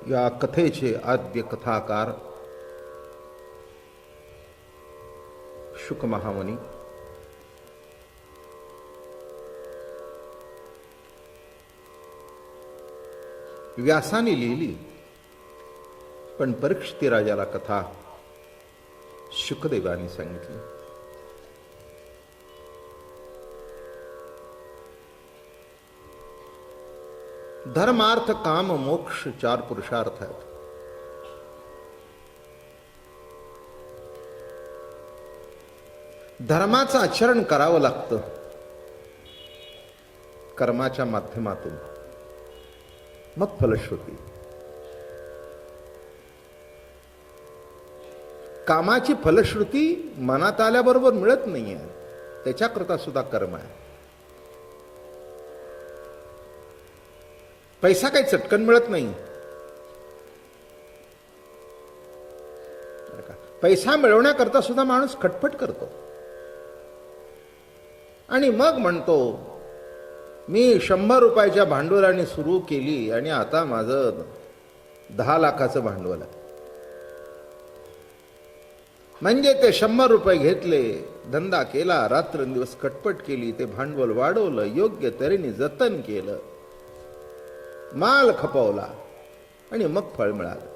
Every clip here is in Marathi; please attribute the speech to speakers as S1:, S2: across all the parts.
S1: या कथेचे आद्य कथाकार शुक महामुनी. व्यासाने लिहिली, पण परीक्षित राजाला कथा शुकदेवाने सांगितली. धर्मार्थ काम मोक्ष 4 पुरुषार्थ आहेत. धर्माचं आचरण करावं लागतं कर्माच्या माध्यमातून, मग फलश्रुती. कामाची फलश्रुती मनात आल्याबरोबर मिळत नाहीये, त्याच्याकरता सुद्धा कर्म आहे. पैसा काही चटकन मिळत नाही. पैसा मिळवण्याकरता सुद्धा माणूस खटपट करतो आणि मग म्हणतो मी 100 रुपयाच्या भांडवलाने सुरू केली आणि आता माझं 10 लाखाचं भांडवल आहे. म्हणजे ते 100 रुपये घेतले, धंदा केला, रात्रंदिवस खटपट केली, ते भांडवल वाढवलं, योग्य तऱ्हेने जतन केलं, माल खपवला आणि मग फळ मिळालं.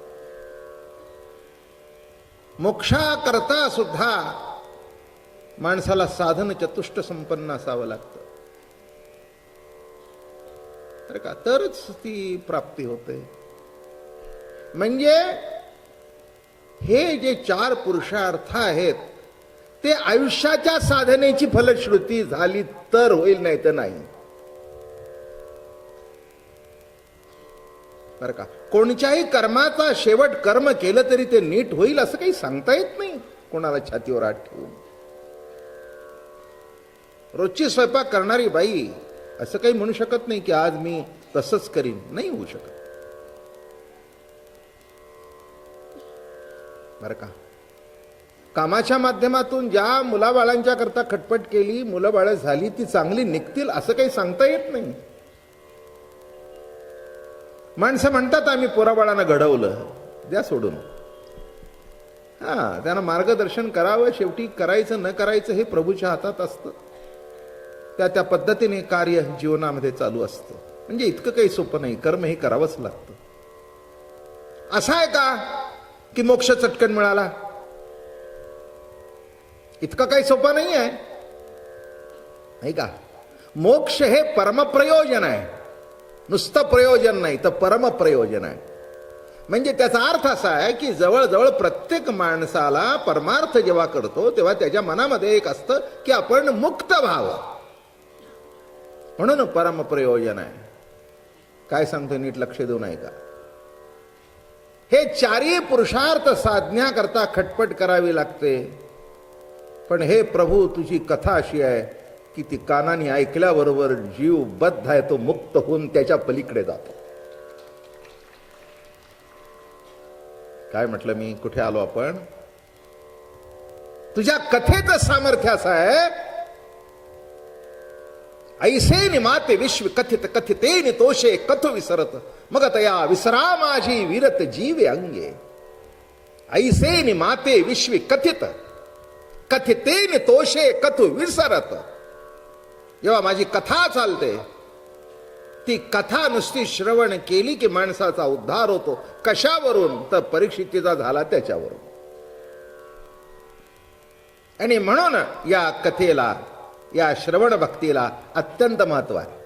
S1: मोक्षाकरता सुद्धा माणसाला साधन चतुष्ट संपन्न असावं लागतं बरं का, तरच ती प्राप्ती होते. म्हणजे हे जे 4 पुरुषार्थ आहेत ते आयुष्याच्या साधनेची फलश्रुती झाली तर होईल, नाही तर नाही बरं का. कोणत्याही कर्माचा शेवट कर्म केलं तरी ते नीट होईल असं काही सांगता येत नाही कोणाला छातीवर हात ठेवून. रोजची स्वयंपाक करणारी बाई असं काही म्हणू शकत नाही की आज मी तसंच करीन, नाही होऊ शकत बरं का. कामाच्या माध्यमातून ज्या मुलाबाळांच्या करता खटपट केली, मुलं बाळ झाली, ती चांगली निघतील असं काही सांगता येत नाही. माणसं म्हणतात आम्ही पोराबाळांना घडवलं, द्या सोडून. त्यांना मार्गदर्शन करावं, शेवटी करायचं न करायचं हे प्रभूच्या हातात असतं. त्या पद्धतीने कार्य जीवनामध्ये चालू असतं. म्हणजे इतकं काही सोपं नाही, कर्म हे करावंच लागतं. असं आहे का की मोक्ष चटकन मिळाला? इतकं काही सोपं नाही आहे, नाही का. मोक्ष हे परमप्रयोजन आहे, नुसतं प्रयोजन नाही तर परमप्रयोजन आहे. म्हणजे त्याचा अर्थ असा आहे की जवळजवळ प्रत्येक माणसाला परमार्थ जेव्हा करतो तेव्हा त्याच्या मनामध्ये एक असतं की आपण मुक्त व्हावं, म्हणून परमप्रयोजन आहे. काय सांगतो नीट लक्ष देऊन ऐका. हे 4ही पुरुषार्थ साधण्याकरता खटपट करावी लागते. पण हे प्रभू तुझी कथा अशी आहे की ती कानाने ऐकल्याबरोबर जीव बद्ध आहे, तो मुक्त होऊन त्याच्या पलीकडे जातो. काय म्हटलं मी, कुठे आलो आपण? तुझ्या कथेचं सामर्थ्य असं आहे, ऐसे निमाते विश्व कथित कथिते नितोषे कथु विसरत मग तया विसरा माझी विरत जीवे अंगे. ऐसे निमाते विश्व कथित कथिते नितोषे कथु विसरत. जेव्हा माझी कथा चालते, ती कथा नुसती श्रवण केली की माणसाचा उद्धार होतो. कशावरून? तर परीक्षितीचा झाला त्याच्यावरून. आणि म्हणून या कथेला, या श्रवण भक्तीला अत्यंत महत्व आहे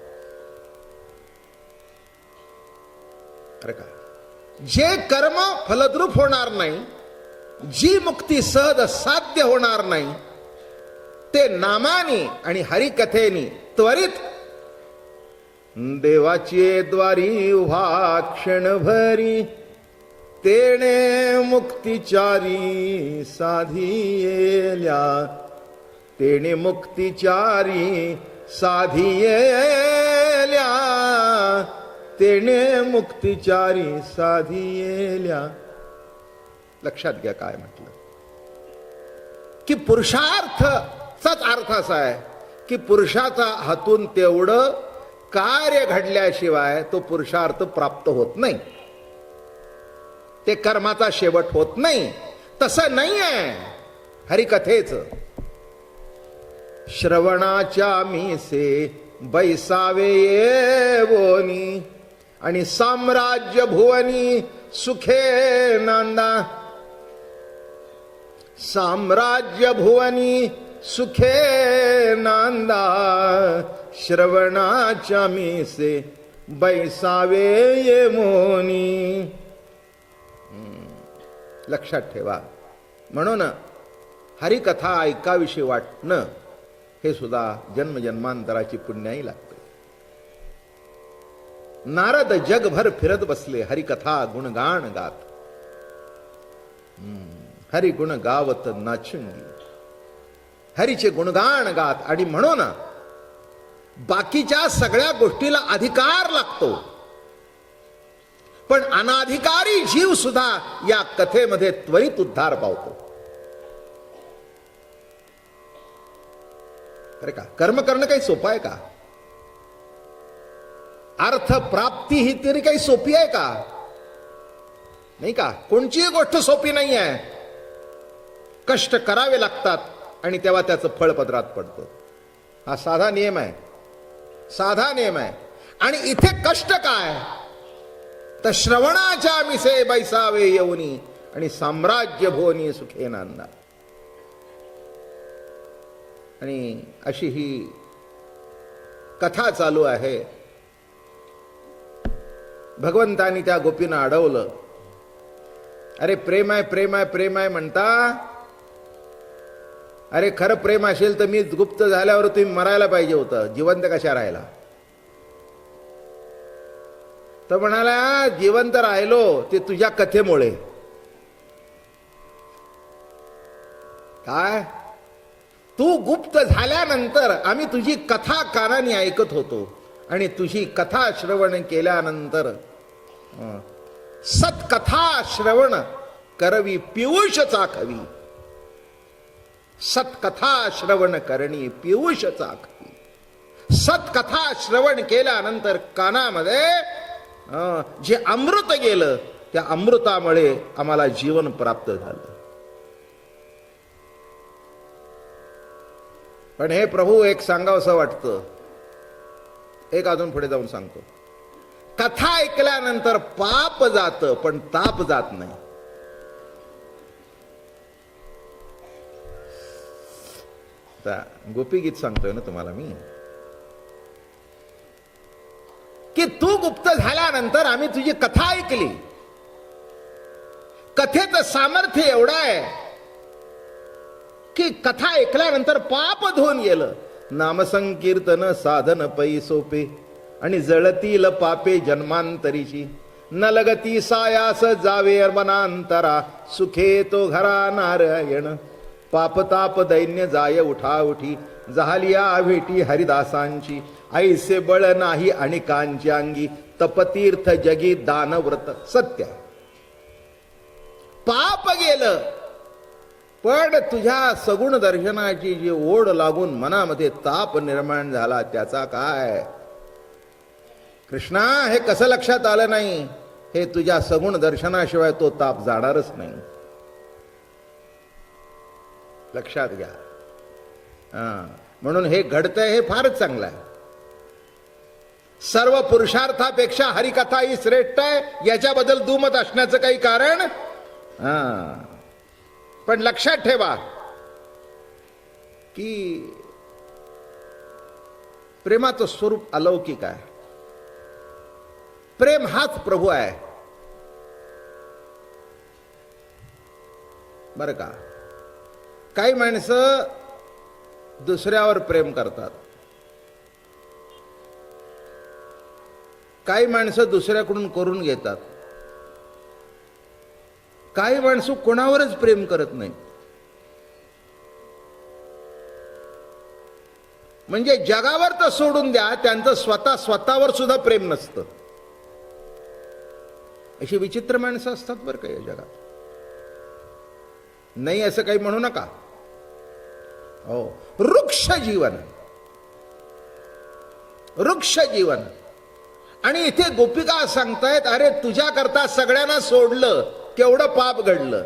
S1: बरं का. जे कर्म फलद्रूप होणार नाही, जी मुक्ती सहज साध्य होणार नाही, ते नामानी आणि हरिकथेनी त्वरित देवाची द्वारी व्हा क्षणभरी. तेणे मुक्तिचारी साधियेल्या, तेणे मुक्तिचारी साधियेल्या, तेणे मुक्तिचारी साधियेल्या. लक्षात घ्या काय म्हटलं की पुरुषार्थचाच अर्थ असा आहे की पुरुषाचा हातून तेवढं कार्य घडल्याशिवाय तो पुरुषार्थ प्राप्त होत नाही. ते कर्माचा शेवट होत नाही. तसं नाही आहे हरिकथेच. श्रवणाच्या मीसे बैसावे येवोनी आणि साम्राज्य भुवनी सुखे नांदा. साम्राज्य भुवनी सुखे नांदा श्रवणाच्या मीसे बैसावे येवोनी. लक्षात ठेवा. म्हणून हरिकथा ऐकाविषयी वाटणं हे सुद्धा जन्मजन्मांतराची पुण्याई लागते. नारद जगभर फिरत बसले हरिकथा गुणगान गात. हरि गुण गावत नाचुंगी. हरीचे गुणगान गात. आणि म्हणून बाकीच्या सगळ्या गोष्टीला अधिकार लागतो, पण अनाधिकारी जीव सुद्धा या कथेमध्ये त्वरित उद्धार पावतो. अरे का कर्म करणं काही सोपं आहे का? अर्थ प्राप्ती ही तरी काही सोपी आहे का? नाही का? कोणतीही गोष्ट सोपी नाही आहे. कष्ट करावे लागतात आणि तेव्हा त्याचं फळ पदरात पडतं. हा साधा नियम आहे. साधा नियम आहे. आणि इथे कष्ट काय? तर श्रवणाच्या मिसे बैसावे येऊनी आणि साम्राज्य भोनी सुखे नांदा. आणि अशी ही कथा चालू आहे. भगवंतानी त्या गोपींना अडवलं. अरे प्रेम आहे प्रेम आहे प्रेम आहे म्हणता. अरे खरं प्रेम असेल तर मी गुप्त झाल्यावर तुम्ही मरायला पाहिजे होतं, जिवंत कशा राहिला? तर म्हणाला जिवंत राहिलो ते तुझ्या कथेमुळे. काय? तू गुप्त झाल्यानंतर आम्ही तुझी कथा कानाने ऐकत होतो आणि तुझी कथा श्रवण केल्यानंतर सत्कथा श्रवण करवी पियुष चाखवी. सत्कथा श्रवण करणी पियुष चाखवी. सत्कथा श्रवण केल्यानंतर कानामध्ये जे अमृत गेलं त्या अमृतामुळे आम्हाला जीवन प्राप्त झालं. पण हे प्रभू एक सांगावंसं वाटतं. एक अजून पुढे जाऊन सांगतो. कथा ऐकल्यानंतर पाप जातं पण ताप जात नाही. गोपी गीत सांगतोय ना तुम्हाला मी, की तू गुप्त झाल्यानंतर आम्ही तुझी कथा ऐकली. कथेचं सामर्थ्य एवढं आहे की कथा ऐकल्यानंतर पाप धुवून गेलं. नामसंकीर्तन साधन पै सोपे आणि जळतील पापे जन्मांतरीची. न लगती सायास जावे वनांतरा सुखे तो घरा नारायण. पापताप दैन्य जाय उठा उठी झालिया भेटी हरिदासांची. ऐसे बळ नाही अनिकांची अंगी तपतीर्थ जगी दानव्रत. सत्य पाप गेलं पण तुझ्या सगुण दर्शनाची जी ओढ लागून मनामध्ये ताप निर्माण झाला त्याचा काय? कृष्णा हे कसं लक्षात आलं नाही? हे तुझ्या सगुण दर्शनाशिवाय तो ताप जाणारच नाही. लक्षात घ्या. म्हणून हे घडतंय हे फारच चांगलं आहे. सर्व पुरुषार्थापेक्षा हरिकथा ही श्रेष्ठ आहे याच्याबद्दल दुमत असण्याचं काही कारण. पण लक्षात ठेवा की प्रेमाचं स्वरूप अलौकिक आहे. प्रेम हाच प्रभू आहे बरं का. काही माणसं दुसऱ्यावर प्रेम करतात, काही माणसं दुसऱ्याकडून करून घेतात, काही माणसं कोणावरच प्रेम करत नाही. म्हणजे जगावर तर सोडून द्या, त्यांचं स्वतःवर सुद्धा प्रेम नसतं. अशी विचित्र माणसं असतात बरं का या जगात. नाही असं काही म्हणू नका. हो, वृक्ष जीवन, वृक्ष जीवन. आणि इथे गोपिका सांगतायत अरे तुझ्या करता सगळ्यांना सोडलं केवढं पाप घडलं.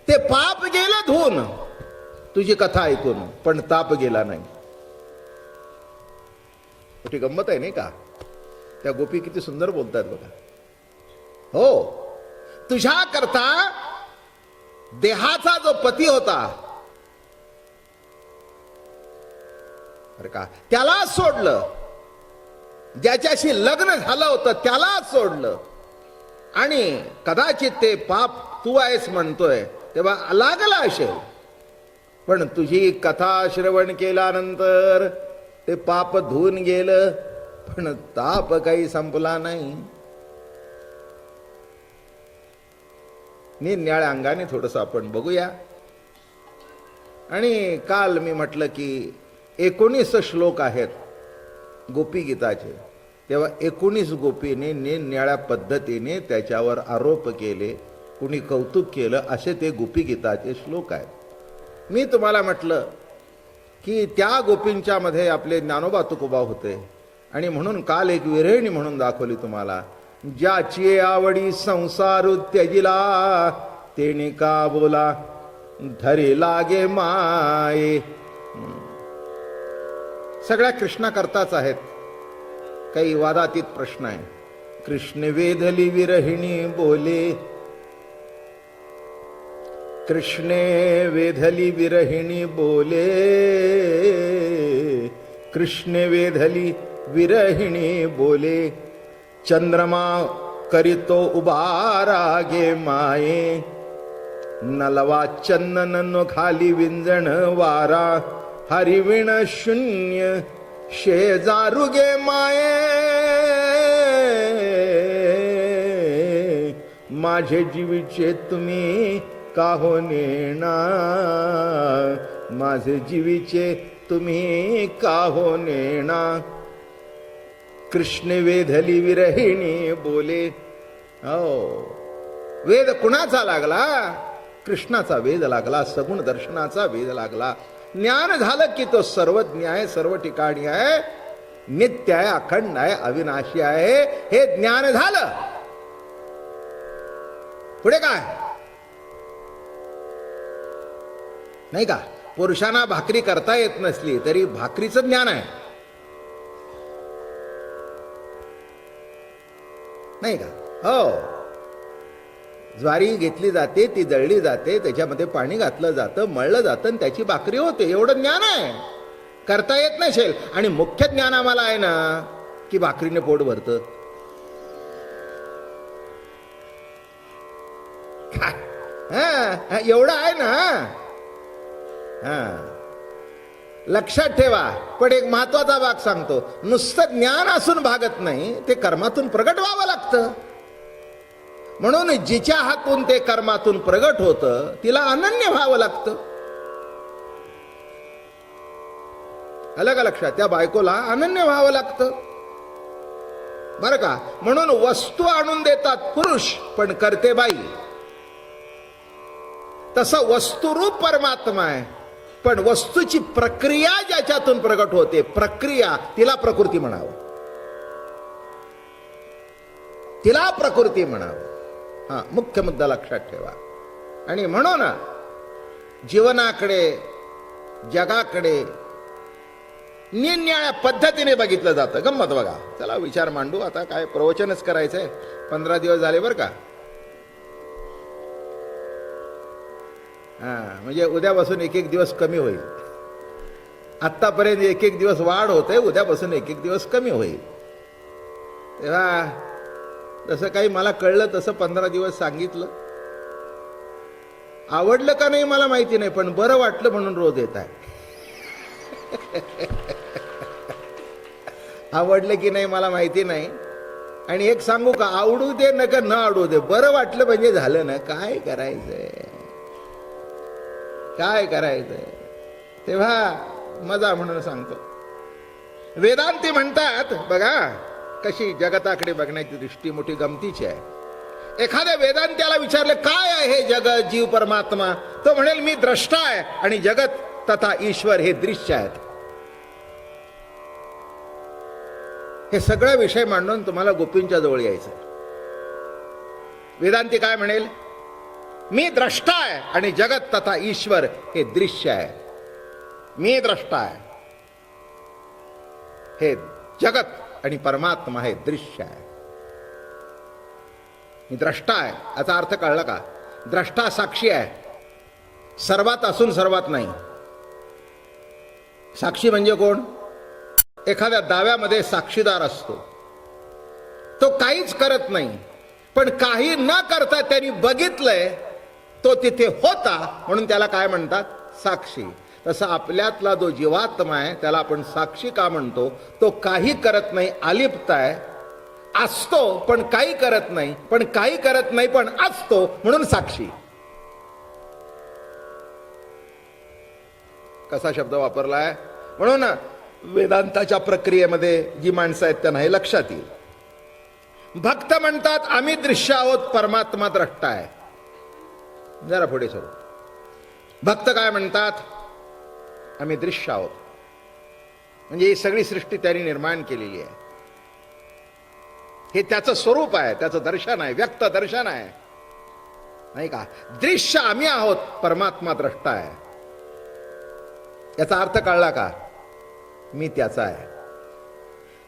S1: ते पाप गेलं धुवून तुझी कथा ऐकून, पण ताप गेला नाही. मोठी गंमत आहे नाही का? त्या गोपी किती सुंदर बोलतात बघा. हो, तुझ्या करता देहाचा जो पती होता बरं का, त्याला सोडलं. ज्याच्याशी लग्न झालं होतं त्याला सोडलं. आणि कदाचित ते पाप तू आहेस म्हणतोय तेव्हा लागला असेल, पण तुझी कथा श्रवण केल्यानंतर ते पाप धुवून गेलं, पण ताप काही संपला नाही. निरनिळ्या अंगाने थोडस आपण बघूया. आणि काल मी म्हटलं की 19 श्लोक आहेत गोपी गीताचे, तेव्हा 19 गोपीने निरनिळ्या पद्धतीने त्याच्यावर आरोप केले, कुणी कौतुक केलं, असे ते गोपी गीताचे श्लोक आहेत. मी तुम्हाला म्हटलं की त्या गोपींच्या मध्ये आपले ज्ञानोबा तुकोबा होते, आणि म्हणून काल एक विरहिणी म्हणून दाखवली तुम्हाला. ज्याची आवडी संसार त्यजिला, तेने का बोला धरी लागे माये. सगळ्या कृष्णा करताच आहेत, काही वादातीत प्रश्न आहे. कृष्ण वेधली विरहिणी बोले, कृष्ण वेधली विरहिणी बोले, कृष्ण वेधली विरहिणी बोले. चंद्रमा करीतो उबारा गे माये, नलवा चंदन नो खाली विंजण वारा. हरिविण शून्य शेजारू गे माये, माझे जीवीचे तुम्ही काहो नेणा, माझे जीवीचे तुम्ही काहो नेणा. कृष्ण वेधली विरहिणी बोले. हो, वेद कुणाचा लागला? कृष्णाचा वेद लागला, सगुण दर्शनाचा वेद लागला. ज्ञान झालं की तो सर्वज्ञ आहे, सर्व ठिकाणी आहे, नित्य आहे, अखंड आहे, अविनाशी आहे. हे ज्ञान झालं. पुढे काय नाही का? पुरुषांना भाकरी करता येत नसली तरी भाकरीचं ज्ञान आहे, नाही का? हो, ज्वारी घेतली जाते, ती दळली जाते, त्याच्यामध्ये पाणी घातलं जातं, मळलं जातं, आणि त्याची भाकरी होते. एवढं ज्ञान आहे, करता येत नसेल. आणि मुख्य ज्ञान आम्हाला आहे ना की भाकरीने पोट भरतं. एवढं आहे ना. लक्षात ठेवा. पण एक महत्वाचा भाग सांगतो, नुसतं ज्ञान असून भागत नाही, ते कर्मातून प्रगट व्हावं लागतं. म्हणून जिच्या हातून ते कर्मातून प्रगट होतं तिला अनन्य व्हावं लागतं. आलं का लक्षात? त्या बायकोला अनन्य व्हावं लागतं, बरं का? म्हणून वस्तू आणून देतात पुरुष, पण करते बाई. तसं वस्तुरूप परमात्मा आहे, पण वस्तूची प्रक्रिया ज्याच्यातून प्रगट होते, प्रक्रिया, तिला प्रकृती म्हणावं, तिला प्रकृती म्हणावं. हा मुख्य मुद्दा लक्षात ठेवा. आणि म्हणून जीवनाकडे, जगाकडे निरनिराळ्या पद्धतीने बघितलं जातं. गंमत बघा. चला विचार मांडू. आता काय प्रवचनच करायचंय. 15 दिवस झाले बरं का. म्हणजे उद्यापासून एक एक दिवस कमी होईल. आत्तापर्यंत एक एक दिवस वाढ होते, उद्यापासून एक एक दिवस कमी होईल. तेव्हा तसं काही मला कळलं तसं 15 दिवस सांगितलं. आवडलं का नाही मला माहिती नाही, पण बरं वाटलं म्हणून रोज येत आहे. आवडलं की नाही मला माहिती नाही. आणि एक सांगू का, आवडू दे नका न आवडू दे, बरं वाटलं म्हणजे झालं ना. काय करायचंय, काय करायचंय? तेव्हा मजा म्हणून सांगतो. वेदांती म्हणतात बघा, कशी जगताकडे बघण्याची दृष्टी मोठी गमतीची आहे. एखाद्या वेदांत्याला विचारले काय आहे हे जगत, जीव, परमात्मा, तो म्हणेल मी द्रष्टा आहे आणि जगत तथा ईश्वर हे दृश्य आहेत. हे सगळं विषय मांडून तुम्हाला गोपींच्या जवळ यायचं. वेदांती काय म्हणेल? मी द्रष्टा आहे आणि जगत तथा ईश्वर हे दृश्य आहे. मी द्रष्टा आहे, हे जगत आणि परमात्मा हे दृश्य आहे. मी द्रष्टा आहे याचा अर्थ कळला का? द्रष्टा साक्षी आहे, सर्वात असून सर्वात नाही. साक्षी म्हणजे कोण? एखाद्या दाव्यामध्ये साक्षीदार असतो, तो काहीच करत नाही, पण काही न करता त्यांनी बघितलंय, तो तिथे होता, म्हणून त्याला काय म्हणतात? साक्षी. तसं आपल्यातला जो जीवात्मा आहे त्याला आपण साक्षी का म्हणतो? तो काही करत नाही, अलिप्त आहे, असतो पण काही करत नाही, पण काही करत नाही पण असतो, म्हणून साक्षी. कसा शब्द वापरलाय? म्हणून वेदांताच्या प्रक्रियेमध्ये जी माणसं आहेत त्यांना हे लक्षात येईल. भक्त म्हणतात आम्ही दृश्य आहोत, परमात्मा द्रष्टा आहे. जरा पुढे सरू. भक्त काय म्हणतात? आम्ही दृश्य आहोत, म्हणजे ही सगळी सृष्टी त्यांनी निर्माण केलेली आहे, हे त्याचं स्वरूप आहे, त्याचं दर्शन आहे, व्यक्त दर्शन आहे, नाही का? दृश्य आम्ही आहोत, परमात्मा द्रष्टा आहे. याचा अर्थ कळला का? मी त्याचा आहे.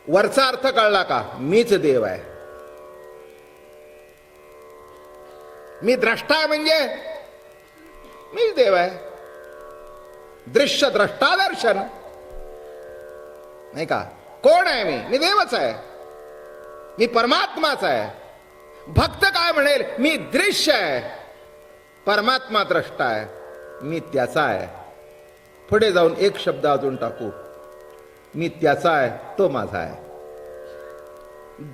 S1: वरचा अर्थ कळला का? मीच देव आहे. मी द्रष्टा आहे म्हणजे मीच देव आहे. दृश्य द्रष्टा दर्शन, नाही का? कोण आहे मी? मी देवच आहे, मी परमात्माच आहे. भक्त काय म्हणेल? मी दृश्य आहे, परमात्मा द्रष्टा आहे, मी त्याचा आहे. पुढे जाऊन एक शब्द अजून टाकू, मी त्याचा आहे, तो माझा आहे.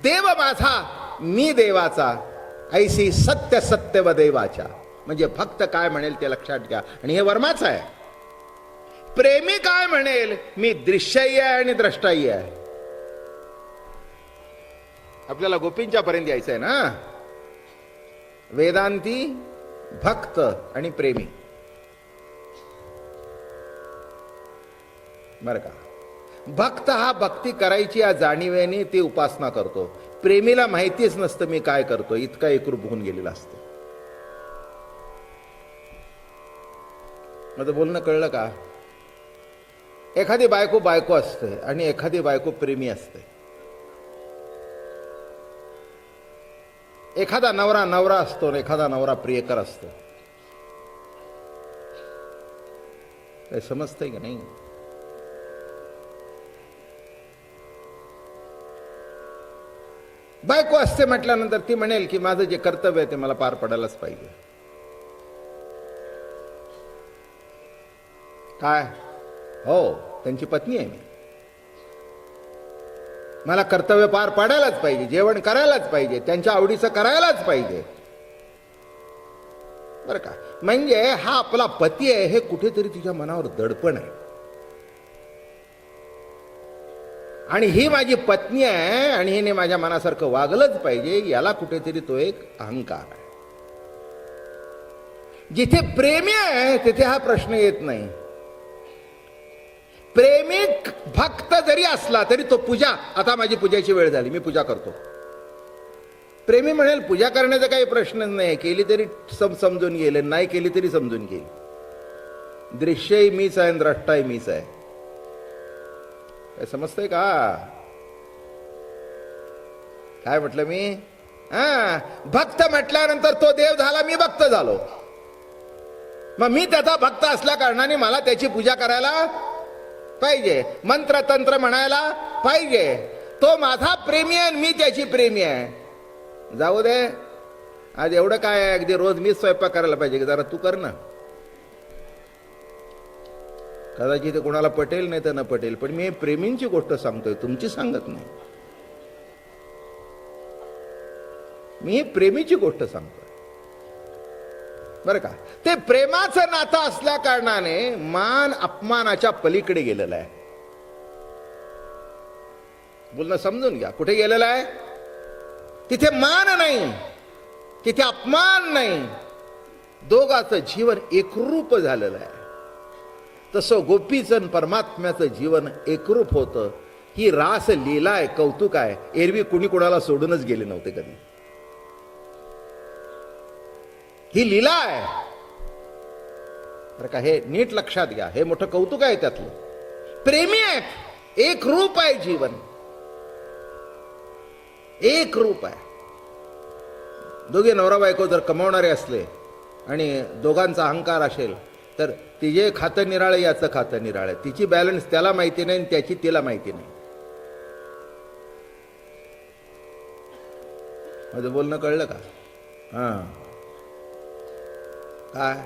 S1: देव माझा, मी देवाचा, ऐसी सत्य सत्य व देवाच्या. म्हणजे भक्त काय म्हणेल ते लक्षात घ्या, आणि हे वर्माचं आहे. प्रेमी काय म्हणेल? मी दृश्यही आहे आणि द्रष्टाही आहे. आपल्याला गोपींच्या पर्यंत यायचं आहे ना. वेदांती, भक्त आणि प्रेमी, बर का? भक्त हा भक्ती करायची या जाणीवेने ती उपासना करतो. प्रेमीला माहितीच नसतं मी काय करतो, इतका एकरूप होऊन गेलेला असतो. माझं बोलणं कळलं का? एखादी बायको बायको असते आणि एखादी बायको प्रेमी असते. एखादा नवरा नवरा असतो आणि एखादा नवरा प्रियकर असतो. काय समजतंय का नाही? बायको असते म्हटल्यानंतर ती म्हणेल की माझं जे कर्तव्य आहे ते मला पार पडायलाच पाहिजे. काय? हो, त्यांची पत्नी आहे मी, मला कर्तव्य पार पाडायलाच पाहिजे, जेवण करायलाच पाहिजे, त्यांच्या आवडीचं करायलाच पाहिजे, बरं का? म्हणजे हा आपला पती आहे हे कुठेतरी तिच्या मनावर दडपण आहे, आणि ही माझी पत्नी आहे आणि हिने माझ्या मनासारखं वागलंच पाहिजे, याला कुठेतरी तो एक अहंकार आहे. जिथे प्रेमी आहे तिथे हा प्रश्न येत नाही. प्रेमी भक्त जरी असला तरी तो पूजा, आता माझी पूजेची वेळ झाली, मी पूजा करतो. प्रेमी म्हणेल पूजा करण्याचा काही प्रश्नच नाही, केली तरी समजून गेले, नाही केली तरी समजून गेली. दृश्यही मीच आहे, द्रष्टाही मीच आहे. काय समजतंय का? काय म्हटलं मी? भक्त म्हटल्यानंतर तो देव झाला, मी भक्त झालो. मग मी त्याचा भक्त असल्या कारणाने मला त्याची पूजा करायला पाहिजे, मंत्र तंत्र म्हणायला पाहिजे. तो माझा प्रेमी आहे, मी त्याची प्रेमी आहे. जाऊ दे, आज एवढं काय आहे, अगदी रोज मीच स्वयंपाक करायला पाहिजे की जरा तू कर ना. कदाचित ते कोणाला पटेल नाही तर न पटेल, पण मी प्रेमींची गोष्ट सांगतोय, तुमची सांगत नाही. मी प्रेमीची गोष्ट सांगतोय, बरं का? ते प्रेमाचं नातं असल्या कारणाने मान अपमानाच्या पलीकडे गेलेलं आहे. बोलणं समजून घ्या, कुठे गेलेलं आहे? तिथे मान नाही, तिथे अपमान नाही, दोघांचं जीवन एकरूप झालेलं आहे. तसं गोपीचं परमात्म्याचं जीवन एकरूप होतं. ही रास लीला आहे, कौतुक आहे. एरवी कुणी कुणाला सोडूनच गेले नव्हते कधी. ही लीला आहे बरं का. हे नीट लक्षात घ्या, हे मोठं कौतुक आहे त्यातलं. प्रेमी आहेत, एक रूप आहे जीवन, एक रूप आहे. दोघे नवरा बायको जर कमावणारे असले आणि दोघांचा अहंकार असेल तर तिचे खातं निराळे, याचं खातं निराळे. तिची बॅलन्स त्याला माहिती नाही आणि त्याची तिला माहिती नाही. माझं बोलणं कळलं का? हां, काय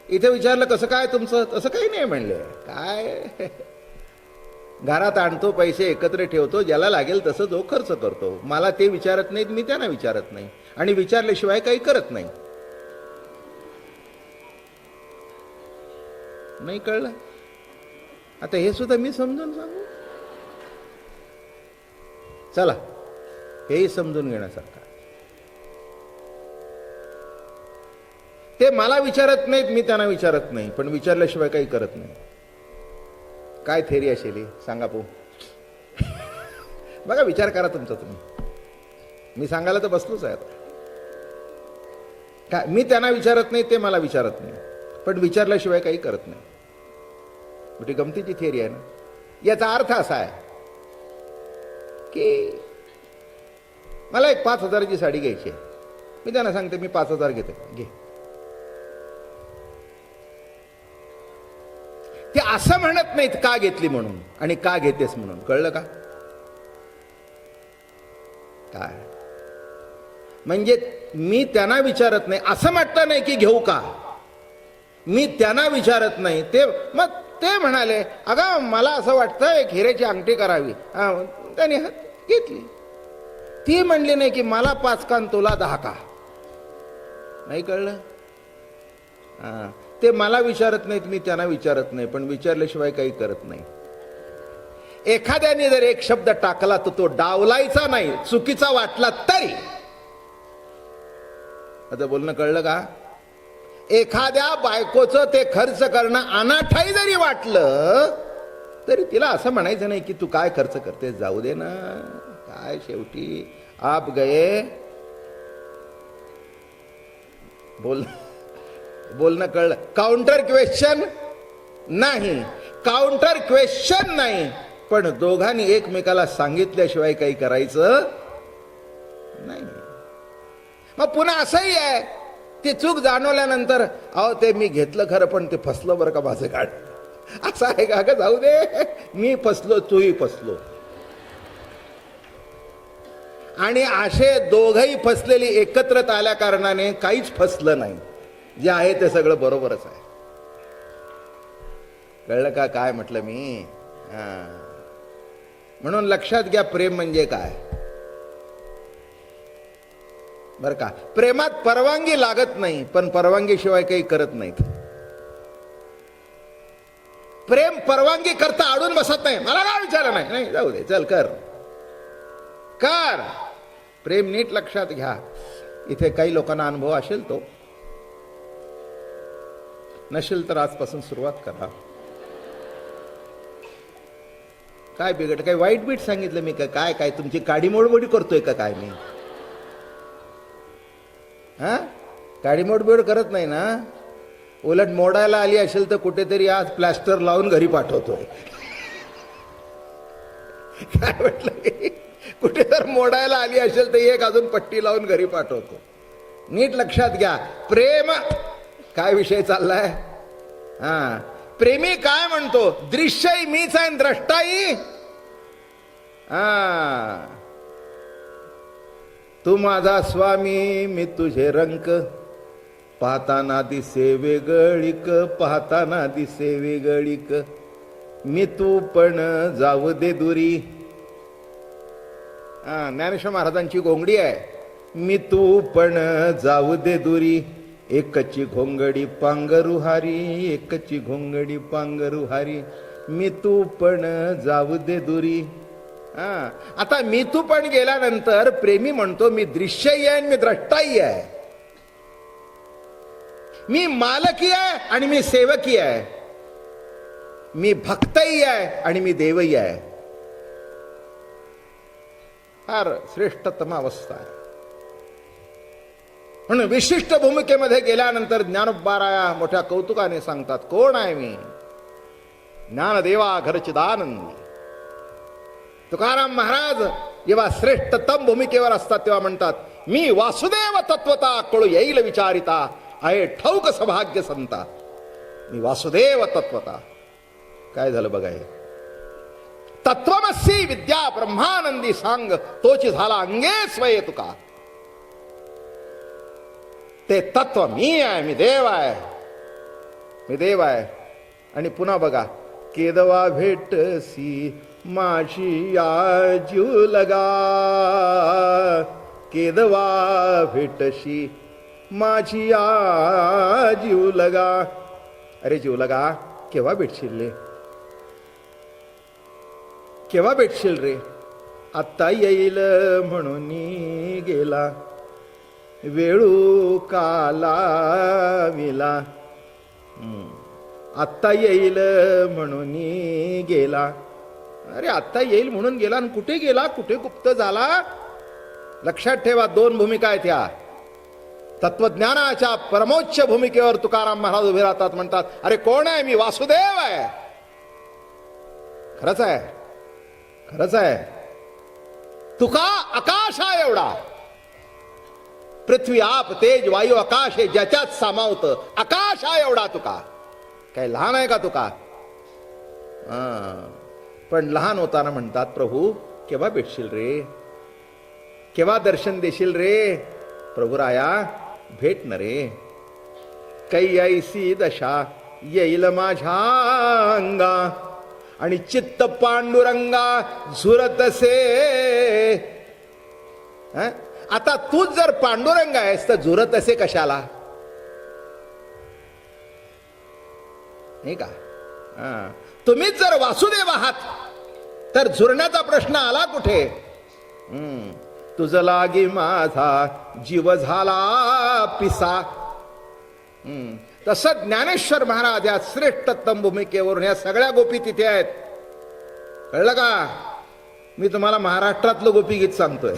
S1: इथे विचारलं कसं काय तुमचं? तसं काही नाही म्हणले. काय घरात आणतो, पैसे एकत्र ठेवतो, ज्याला लागेल तसं जो खर्च करतो. मला ते विचारत नाहीत, मी त्यांना विचारत नाही आणि विचारल्याशिवाय काही करत नाही. नाही कळलं? आता हे सुद्धा मी समजून सांगू? चला, हेही समजून घेण्यासारखं. ते मला विचारत नाहीत, मी त्यांना विचारत नाही, पण विचारल्याशिवाय काही करत नाही. काय थेरी असेल ही सांगा पो. बघा, विचार करा तुमचा तुम्ही. मी सांगायला तर बसलोच आहे. काय मी त्यांना विचारत नाही, ते मला विचारत नाही, पण विचारल्याशिवाय काही करत नाही. मोठी गमतीची थेरी आहे ना. याचा अर्थ असा आहे की मला एक 5,000ची साडी घ्यायची आहे. मी त्यांना सांगते मी 5,000 घेते, घे. ते असं म्हणत नाहीत का घेतली म्हणून आणि का घेतेस म्हणून. कळलं का? काय म्हणजे मी त्यांना विचारत नाही, असं म्हटलं नाही की घेऊ का. मी त्यांना विचारत नाही, ते मग ते म्हणाले अगं मला असं वाटतं एक हिऱ्याची अंगठी करावी. त्याने घेतली. ती म्हणली नाही की मला 5 कान तुला 10 का. नाही कळलं? हां, ते मला विचारत नाहीत, मी त्यांना विचारत नाही, पण विचारल्याशिवाय काही करत नाही. एखाद्याने जर एक शब्द टाकला तर तो डावलायचा नाही, चुकीचा वाटला तरी. आता बोलणं कळलं का? एखाद्या बायकोचं ते खर्च करणं अनाठाई जरी वाटलं तरी तिला असं म्हणायचं नाही की तू काय खर्च करते, जाऊ दे ना, काय शेवटी आप गए. बोलणं कळलं? काउंटर क्वेश्चन नाही, काउंटर क्वेश्चन नाही, पण दोघांनी एकमेकाला सांगितल्याशिवाय काही करायचं नाही. मग पुन्हा असंही आहे, ती चूक जाणवल्यानंतर अहो ते मी घेतलं खरं पण ते फसलं बरं का माझं गाड. असं आहे का? ग जाऊ दे, मी फसलो तूही फसलो. आणि असे दोघही फसलेली एकत्रित आल्या कारणाने काहीच फसलं नाही. जे आहे ते सगळं बरोबरच आहे. कळलं का काय म्हटलं मी? म्हणून लक्षात घ्या, प्रेम म्हणजे काय बर का. प्रेमात परवानगी लागत नाही, पण परवानगीशिवाय काही करत नाहीत. प्रेम परवानगी करता अडून बसत नाही, मला काय विचार नाही, नाही जाऊ दे चल कर कर. प्रेम नीट लक्षात घ्या. इथे काही लोकांना अनुभव असेल, तो नसेल तर आजपासून सुरुवात करा. काय बिघड, काय वाईट बीट सांगितलं मी? काय काय तुमची काडी मोडबोडी करतोय का काय मी? हा, काडी मोडबोड करत नाही ना. उलट मोडायला आली असेल तर कुठेतरी आज प्लास्टर लावून घरी पाठवतोय. काय म्हटलं? कुठे तर मोडायला आली असेल तर एक अजून पट्टी लावून घरी पाठवतो. नीट लक्षात घ्या. प्रेम काय विषय चाललाय? हा, प्रेमी काय म्हणतो? दृश्यही मीच आहे, द्रष्टाही. हा, तू माझा स्वामी, मी तुझे रंक, पाहताना दिसे वेगळीक, पाहताना दिसे वेगळीक, मी तू पण जाऊ दे दुरी. ज्ञानेश्वर महाराजांची घोंगडी आहे. मी तू पण जाऊ दे दुरी, एकची घोंगडी पांगरुहारी, एकची घोंगडी पांगरुहारी, मी तू पण जाऊ दे दुरी. आता मी तू पण गेल्यानंतर प्रेमी म्हणतो मी दृश्यही आहे, मी द्रष्टाही आहे, मी मालकी आहे आणि मी सेवकी आहे, मी भक्तही आहे आणि मी देवही आहे. फार श्रेष्ठतम अवस्था आहे. म्हणून विशिष्ट भूमिकेमध्ये गेल्यानंतर ज्ञानोबाराया मोठ्या कौतुकाने सांगतात, कोण आहे मी? ज्ञानदेवा घरचिदानंदी. तुकाराम महाराज जेव्हा श्रेष्ठतम भूमिकेवर असतात तेव्हा म्हणतात, मी वासुदेव तत्वता कळू येईल विचारिता, आहे ठाऊक सौभाग्य संता. मी वासुदेव तत्वता. काय झालं बघा हे? तत्वमसी विद्या ब्रह्मानंदी सांग, तोची झाला अंगे स्वये तुका. ते तत्व मी आहे, मी देव आहे, मी देव आहे. आणि पुन्हा बघा, केदवा भेटसी माझी या जीव लगा, केदवा भेटशी माझी या जीव लगा. अरे जीव लगा, केव्हा भेटशील रे? केव्हा भेटशील रे? आत्ता येईल म्हणून गेला, वेळू काला विला. आत्ता येईल म्हणून गेला. अरे आत्ता येईल म्हणून गेला आणि कुठे गेला? कुठे गुप्त झाला? लक्षात ठेवा, दोन भूमिका आहेत ह्या. तत्वज्ञानाच्या परमोच्च भूमिकेवर तुकाराम महाराज उभे राहतात, म्हणतात, अरे कोण आहे? मी वासुदेव आहे. खरंच आहे, खरंच आहे. तुका आकाश आहे एवढा. पृथ्वी आप तेज वायू आकाश हे ज्याच्यात सामावतं, आकाश आहे एवढा तुका. काय लहान आहे का तुका? पण लहान होताना म्हणतात, प्रभू केव्हा भेटशील रे? केव्हा दर्शन देशील रे? प्रभुराया भेट न रे. कैयसी दशा येईल माझ्या अंगा, आणि चित्त पांडुरंगा झुरतसे. आता तूच जर पांडुरंग आहेस तर झुरत असे कशाला? नाही का? तुम्हीच जर वासुदेव आहात तर झुरण्याचा प्रश्न आला कुठे? तुझ लागी माझा जीव झाला पिसा. तसं ज्ञानेश्वर महाराज या श्रेष्ठतम भूमिकेवरून या सगळ्या गोपी तिथे आहेत. कळलं का? मी तुम्हाला महाराष्ट्रातलं गोपीगीत सांगतोय.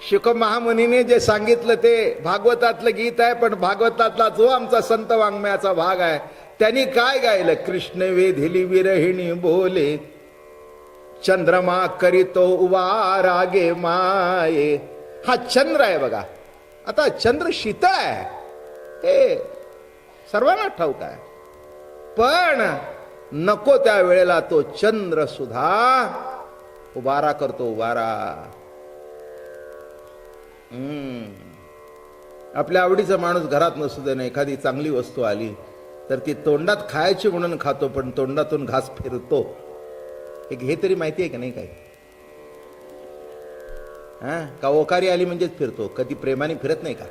S1: शुक महामुनीने जे सांगितलं ते भागवतातलं गीत आहे, पण भागवतातला जो आमचा संत वाङ्मयाचा भाग आहे त्यांनी काय गायलं? कृष्ण वेधिली विरहिणी बोले, चंद्रमा करीतो उवा रागे माये. हा चंद्र आहे बघा. आता चंद्र शीतळ आहे हे सर्वांना ठाऊक आहे, पण नको त्या वेळेला तो चंद्र सुद्धा उबारा करतो, उबारा. आपल्या आवडीचा माणूस घरात नसू दे ना, एखादी चांगली वस्तू आली तर ती तोंडात खायची म्हणून खातो, पण तोंडातून घास फिरतो. एक हे तरी माहिती आहे का नाही? काय का ओकारी आली म्हणजेच फिरतो? कधी प्रेमाने फिरत नाही का?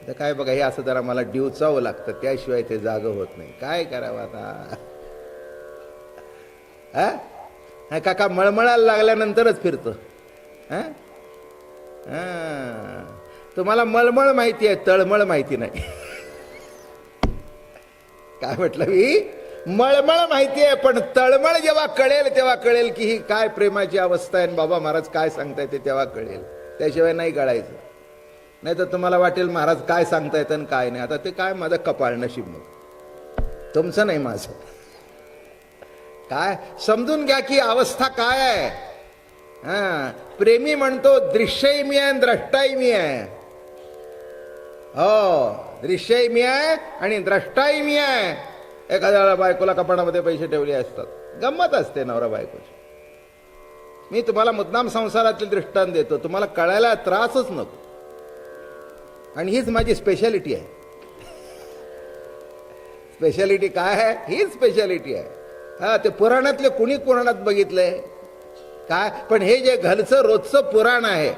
S1: तर काय बघा, हे असं जरा मला डिवचावं लागतं, त्याशिवाय ते जागं होत नाही. काय करावं आता? काका मळमळायला लागल्यानंतरच फिरतो. तुम्हाला मळमळ माहिती आहे, तळमळ माहिती नाही. काय म्हटलं मी? मळमळ माहिती आहे, पण तळमळ जेव्हा कळेल तेव्हा कळेल की ही काय प्रेमाची अवस्था आहे. बाबा महाराज काय सांगताय ते तेव्हा कळेल, त्याशिवाय नाही कळायचं. नाही तर तुम्हाला वाटेल महाराज काय सांगतायत आणि काय नाही. आता ते काय माझं कपाळ नशीब, मग तुमचं नाही माझं. काय समजून घ्या की अवस्था काय आहे. प्रेमी म्हणतो दृश्यही मी आहे, द्रष्टाही मी आहे. हो, दृश्यही मी आहे आणि द्रष्टाही मी आहे. एखाद्याला बायकोला कपाटामध्ये पैसे ठेवले असतात, गंमत असते नवरा बायकोची. मी तुम्हाला मुद्दाम संसारातील दृष्टांत देतो, तुम्हाला कळायला त्रासच नको. आणि हीच माझी स्पेशालिटी आहे. स्पेशालिटी काय आहे? हीच स्पेशालिटी आहे. ते पुराणातले कुणी पुराणात बघितलंय काय? पण हे जे घरचं रोजचं पुराण आहे,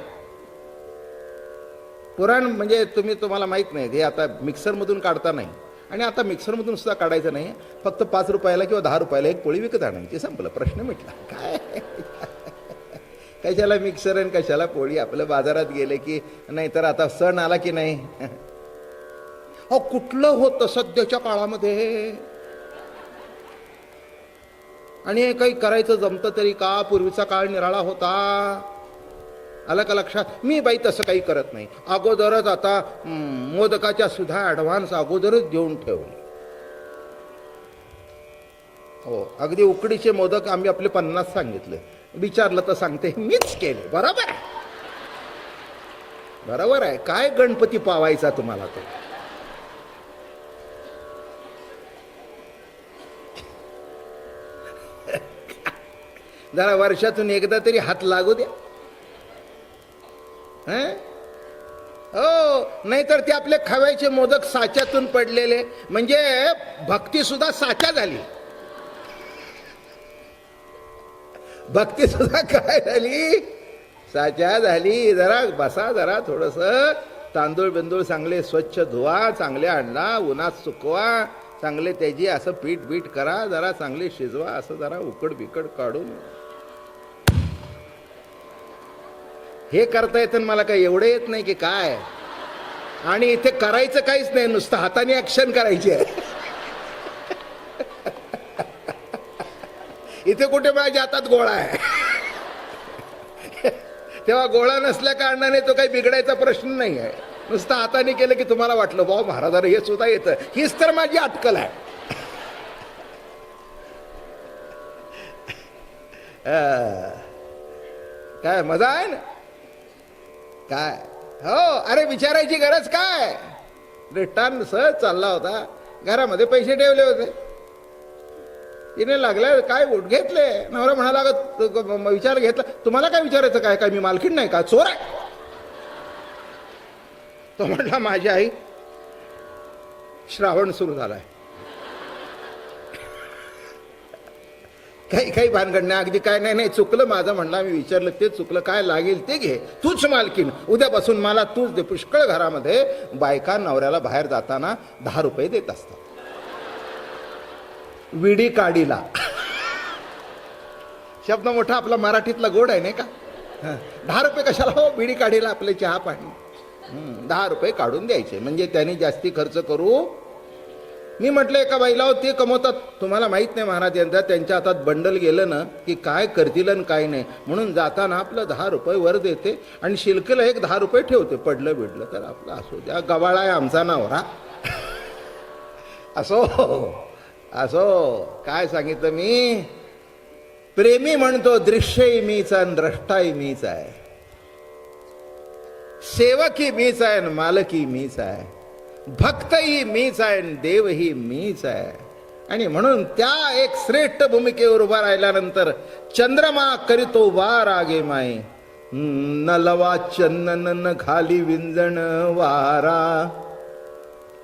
S1: पुराण म्हणजे तुम्हाला माहित नाही, हे आता मिक्सरमधून काढता नाही. आणि आता मिक्सरमधून सुद्धा काढायचं नाही, फक्त 5 रुपयाला किंवा 10 रुपयाला एक पोळी विकत आणायची, संपलं, प्रश्न मिटला. काय कशाला मिक्सर आणि कशाला पोळी? आपल्या बाजारात गेले की नाही, तर आता सण आला की नाही, अहो कुठलं होतं सध्याच्या काळामध्ये. आणि हे काही करायचं जमतं तरी का? पूर्वीचा काळ निराळा होता. आलं का लक्षात? मी बाई तसं काही करत नाही. अगोदरच आता मोदकाच्या सुद्धा ॲडव्हान्स अगोदरच देऊन ठेवले. हो, अगदी उकडीचे मोदक आम्ही आपले 50 सांगितले. विचारलं तर सांगते मीच केले. बरोबर आहे, बरोबर आहे. काय गणपती पावायचा तुम्हाला तो? जरा वर्षातून एकदा तरी हात लागू द्या. हो, नाहीतर ते आपले खव्याचे मोदक साच्यातून पडलेले, म्हणजे भक्ती सुद्धा साच्या झाली. भक्ती सुद्धा काय झाली? साच्या झाली. जरा बसा, जरा थोडस तांदूळ बिंदूळ चांगले स्वच्छ धुवा, चांगले आणला, उन्हात सुकवा, चांगले त्याची असं पीठ बीठ करा, जरा चांगले शिजवा, असं जरा उकड बिकड काढून हे करता येतं. मला काय एवढं येत नाही की काय? आणि इथे करायचं काहीच नाही, नुसतं हाताने ऍक्शन करायची आहे. इथे कुठे माझ्या हातात गोळा आहे. तेव्हा गोळा नसल्या कारणाने तो काही बिघडायचा प्रश्न नाही आहे. नुसतं हाताने केलं की तुम्हाला वाटलं भाऊ महाराजांना हे सुद्धा येतं. हीच तर माझी अटकल आहे. काय मजा आहे ना काय? हो, अरे विचारायची गरज काय? रिटर्न सहज चालला होता, घरामध्ये पैसे ठेवले होते, तिने लागले काय उठ घेतले. नवरा म्हणाला विचार घेतला. तुम्हाला काय विचारायचं? काय काय मी मालकीण नाही का? चोर आहे. तो म्हटला माझी आई, श्रावण सुरू झालाय, काही काही भानगड नाही, अगदी काय नाही. नाही चुकलं माझं म्हणला, मी विचारलं ते चुकलं, काय लागेल ते घे, तूच मालकीन, उद्यापासून मला तूच दे. पुष्कळ घरामध्ये बायका नवऱ्याला बाहेर जाताना 10 रुपये देत असतात. विडी काढीला शब्द मोठा आपला मराठीतला गोड आहे नाही का? 10 रुपये कशाला हो? विडी काढीला आपले चहा पाणी 10 रुपये काढून द्यायचे, म्हणजे त्यांनी जास्ती खर्च करू. मी म्हटलं एका बाईला, ते कमवतात, तुम्हाला माहित नाही महाराज यंदा त्यांच्या हातात बंडल गेलं ना की काय करतील आणि काय नाही, म्हणून जाताना आपलं 10 रुपये वर देते आणि शिल्कला एक 10 रुपये ठेवते, पडलं बिडलं तर आपलं असू द्या. गवाळा आहे आमचा नवरा. असो असो, काय सांगितलं मी? प्रेमी म्हणतो दृश्यही मीच आणि द्रष्टाही मीच आहे, सेवकही मीच आहे आणि मालकी मीच आहे, भक्तही मीच आहे आणि देवही मीच आहे. आणि म्हणून त्या एक श्रेष्ठ भूमिकेवर उभा राहिल्यानंतर चंद्रमा करीतो वार आगे माई, नलवा चंदन न घाली विंजण वारा,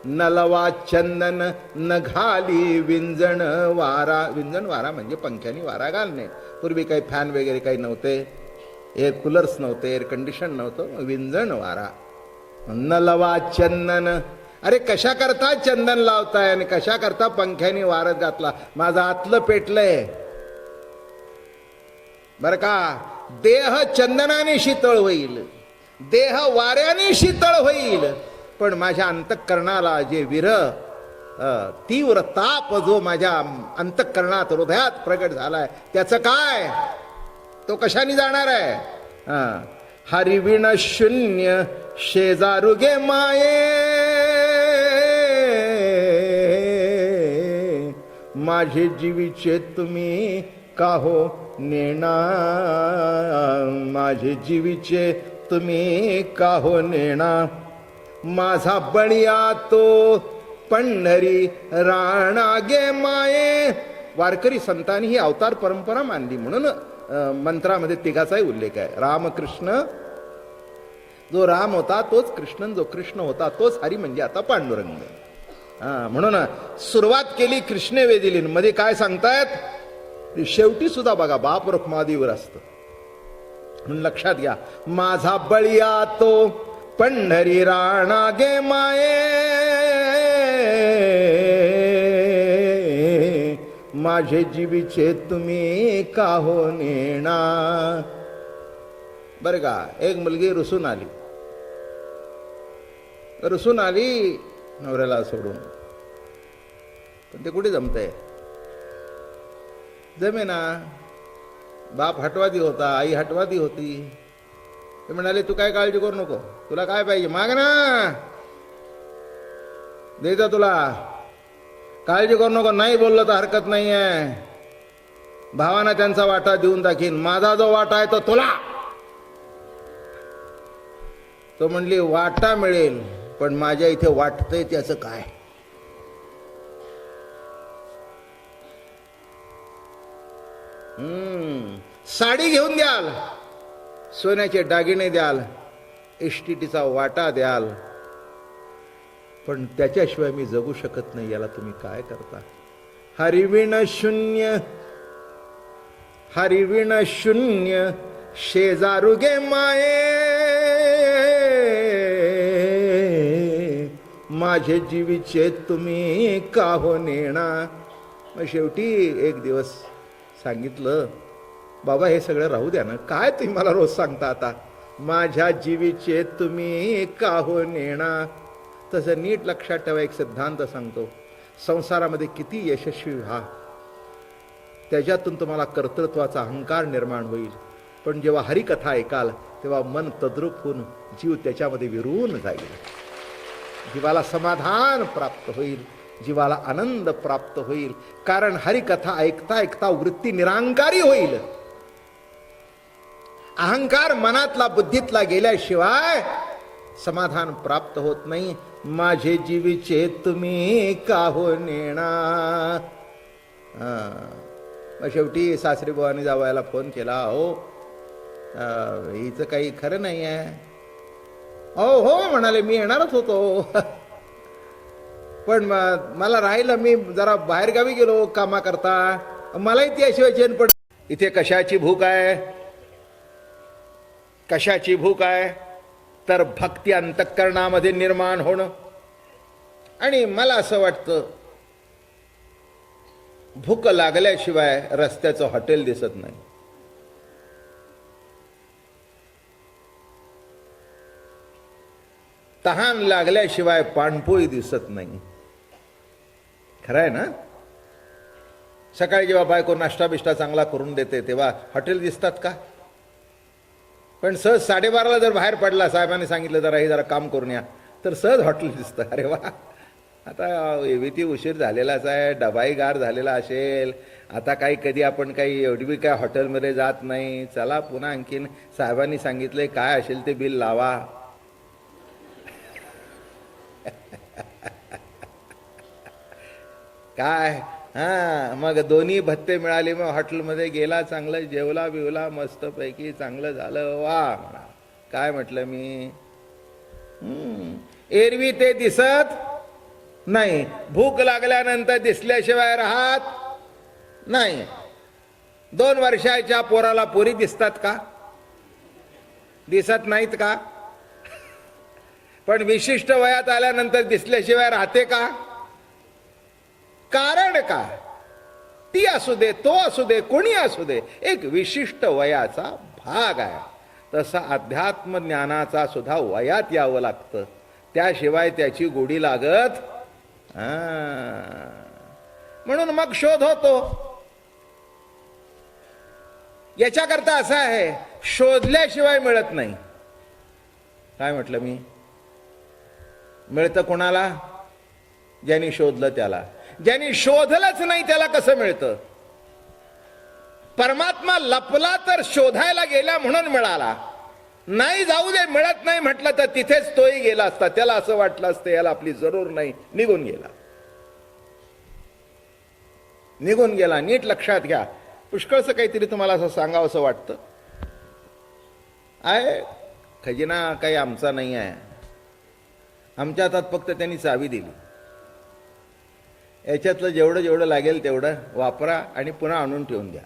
S1: नलवा चंदन न घाली विंजण वारा. विंजण वारा म्हणजे पंख्याने वारा घालणे. पूर्वी काही फॅन वगैरे काही नव्हते, एअर कूलर्स नव्हते, एअर कंडिशन नव्हतं, विंजण वारा. नलवा चंदन, अरे कशा करता चंदन लावताय आणि कशा करता पंख्याने वारत घातला? माझं आतलं पेटलंय बर का. देह चंदनाने शीतळ होईल, देह वाऱ्याने शीतळ होईल, पण माझ्या अंतःकरणाला जे विरह तीव्र ताप जो माझ्या अंतःकरणात हृदयात प्रगट झालाय त्याचं काय? तो कशाने जाणार आहे? हरिविण शून्य शेजारुगे माये, माझे जीवीचे तुम्ही काहो नेणा, माझे जीवीचे तुम्ही काहो नेणा, माझा बळिया तो पंढरी राणागे माये. वारकरी संतांनी ही अवतार परंपरा मानली, म्हणून मंत्रामध्ये तिघाचाही उल्लेख आहे. रामकृष्ण, जो राम होता तोच कृष्ण, जो कृष्ण होता तोच हरी, म्हणजे आता पांडुरंग. म्हणून सुरुवात केली कृष्णे वेदिलीन मध्ये. काय सांगतायत? शेवटी सुद्धा बघा बाप रुक्मादीवर असतं, म्हणून लक्षात घ्या. माझा बळिया तो पंढरी राणा गे माये, माझे जीवीचे तुम्ही काहो नेणा. बर का, एक मुलगी रुसून आली नवऱ्याला सोडून, पण ते कुठे जमतंय? जमेना. बाप हटवादी होता, आई हटवादी होती, ते म्हणाले तू काय काळजी करू नको, तुला काय पाहिजे माग ना, देतो तुला, काळजी करू नको. नाही बोललं तर हरकत नाही आहे, भावाना त्यांचा वाटा देऊन टाकीन, माझा जो वाटा आहे तो तुला. तो म्हणली वाटा मिळेल, पण माझ्या इथे वाटतंय त्याचं काय. साडी घेऊन द्याल, सोन्याचे दागिने द्याल, इष्टिटीचा वाटा द्याल, पण त्याच्याशिवाय मी जगू शकत नाही, याला तुम्ही काय करता. हरिविण शून्य, हरिविण शून्य शेजारुगे माये, माझे जीवीचे तुम्ही काहो नेणा. मग शेवटी एक दिवस सांगितलं, बाबा हे सगळं राहू द्या ना, काय तुम्ही मला रोज सांगता आता, माझ्या जीवीचे तुम्ही काहो नेणा. तसं नीट लक्षात ठेवा, एक सिद्धांत सांगतो, संसारामध्ये किती यशस्वी व्हा, त्याच्यातून तुम्हाला कर्तृत्वाचा अहंकार निर्माण होईल, पण जेव्हा हरिकथा ऐकाल तेव्हा मन तद्रूप होऊन जीव त्याच्यामध्ये विरून जाईल, जीवाला समाधान प्राप्त होईल, जीवाला आनंद प्राप्त होईल. कारण हरिकथा ऐकता ऐकता वृत्ती निरांकारी होईल. अहंकार मनातला बुद्धीतला गेल्याशिवाय समाधान प्राप्त होत नाही. माझे जीवीचे तुम्ही काहो नेणा. मग शेवटी सासरी बुवानी जावयाला फोन केला, हो हिचं काही खरं नाही आहे. हो हो म्हणाले, मी येणारच होतो, पण मला राहिलं, मी जरा बाहेरगावी गेलो कामा करता, मलाही त्याशिवाय चैन पड. इथे कशाची भूक आहे, कशाची भूक आहे, तर भक्ती अंतःकरणामध्ये निर्माण होणं. आणि मला असं वाटतं, भूक लागल्याशिवाय रस्त्याचं हॉटेल दिसत नाही. तहान लागल्याशिवाय पाणपोळी दिसत नाही. खरं आहे ना. सकाळी जेव्हा बायको नाश्ता बिष्टा चांगला करून देते तेव्हा हॉटेल दिसतात का. पण सहज 12:30ला जर बाहेर पडला, साहेबांनी सांगितलं जरा हे जरा काम करून या, तर सहज हॉटेल दिसतं. अरे वा, आता एवढी उशीर झालेलाच आहे, डबाही गार झालेला असेल, आता काही कधी आपण काही एवढी काय हॉटेलमध्ये जात नाही, चला पुन्हा आणखीन साहेबांनी सांगितलंय काय असेल ते बिल लावा. काय मग दोन्ही भत्ते मिळाले, मग हॉटेलमध्ये गेला, चांगलं जेवला बिवला मस्तपैकी, चांगलं झालं, वा म्हणा. काय म्हटलं मी, एरवी ते दिसत नाही, भूक लागल्यानंतर दिसल्याशिवाय राहत नाही. 2 वर्षाच्या पोराला पोरी दिसतात का, दिसत नाहीत का. पण विशिष्ट वयात आल्यानंतर दिसल्याशिवाय राहते का. कारण का, ती असू दे, तो असू दे, कोणी असू दे, एक विशिष्ट वयाचा भाग आहे. तसा अध्यात्म ज्ञानाचा सुद्धा वयात यावं लागतं, त्याशिवाय त्याची गोडी लागत. म्हणून मग शोध होतो. याच्याकरता असं आहे, शोधल्याशिवाय मिळत नाही. काय म्हटलं मी, मिळतं कोणाला, ज्यांनी शोधलं त्याला. ज्यांनी शोधलंच नाही त्याला कसं मिळतं. परमात्मा लपला तर शोधायला गेला म्हणून मिळाला. नाही जाऊ दे, मिळत नाही म्हटलं तर तिथेच तोही गेला असता. त्याला असं वाटलं असतं याला आपली जरूर नाही, निघून गेला. निघून गेला. नीट लक्षात घ्या. पुष्कळचं काहीतरी तुम्हाला असं सांगावं असं वाटतं. आहे खजिना काही आमचा नाही आहे, आमच्या हातात फक्त त्यांनी चावी दिली. याच्यातलं जेवढं जेवढं लागेल तेवढं वापरा आणि पुन्हा आणून ठेवून द्या.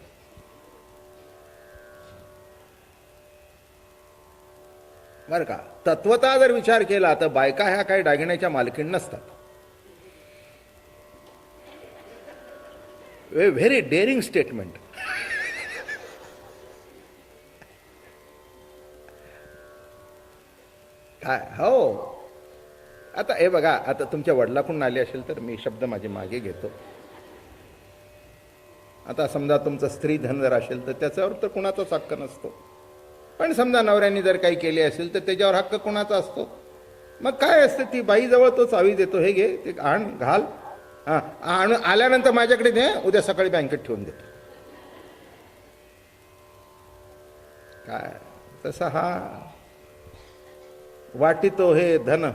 S1: बरं का. तत्वतः जर विचार केला तर बायका ह्या काही दागिन्याच्या मालकीण नसतात. Very daring statement. काय हो. आता हे बघा, आता तुमच्या वडिलाकडून आली असेल तर मी शब्द माझे मागे घेतो. आता समजा तुमचं स्त्री धन जर असेल तर त्याच्यावर तर कुणाचाच हक्क नसतो. पण समजा नवऱ्याने जर काही केले असेल तर त्याच्यावर हक्क कोणाचा असतो? मग काय असतं, ती बाईजवळ तो चावी देतो, हे घे, ते आण, घाल, आण, आल्यानंतर माझ्याकडे दे, उद्या सकाळी बँकेत ठेवून देतो. काय तसा हा वाटितो हे धन,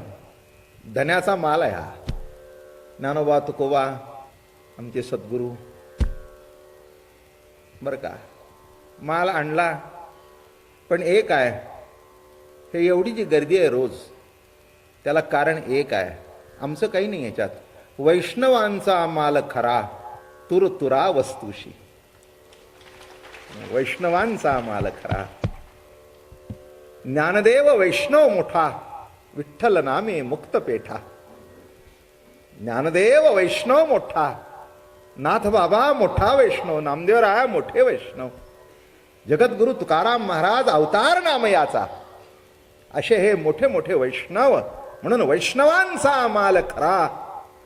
S1: धन्याचा माल आहे हा. ज्ञानोबा तुकोबा आमचे सद्गुरू, बरं का, माल आणला. पण एक आहे, हे एवढी जी गर्दी आहे रोज, त्याला कारण एक आहे, आमचं काही नाही याच्यात. वैष्णवांचा माल खरा, तुरतुरा वस्तूशी. वैष्णवांचा माल खरा. ज्ञानदेव वैष्णव मोठा, विठ्ठल नामे मुक्त पेठा. ज्ञानदेव वैष्णव मोठा, नाथ बाबा मोठा वैष्णव, नामदेवराया मोठे वैष्णव, जगद्गुरु तुकाराम महाराज अवतार नाम याचा, असे हे मोठे मोठे वैष्णव. म्हणून वैष्णवांचा माल खरा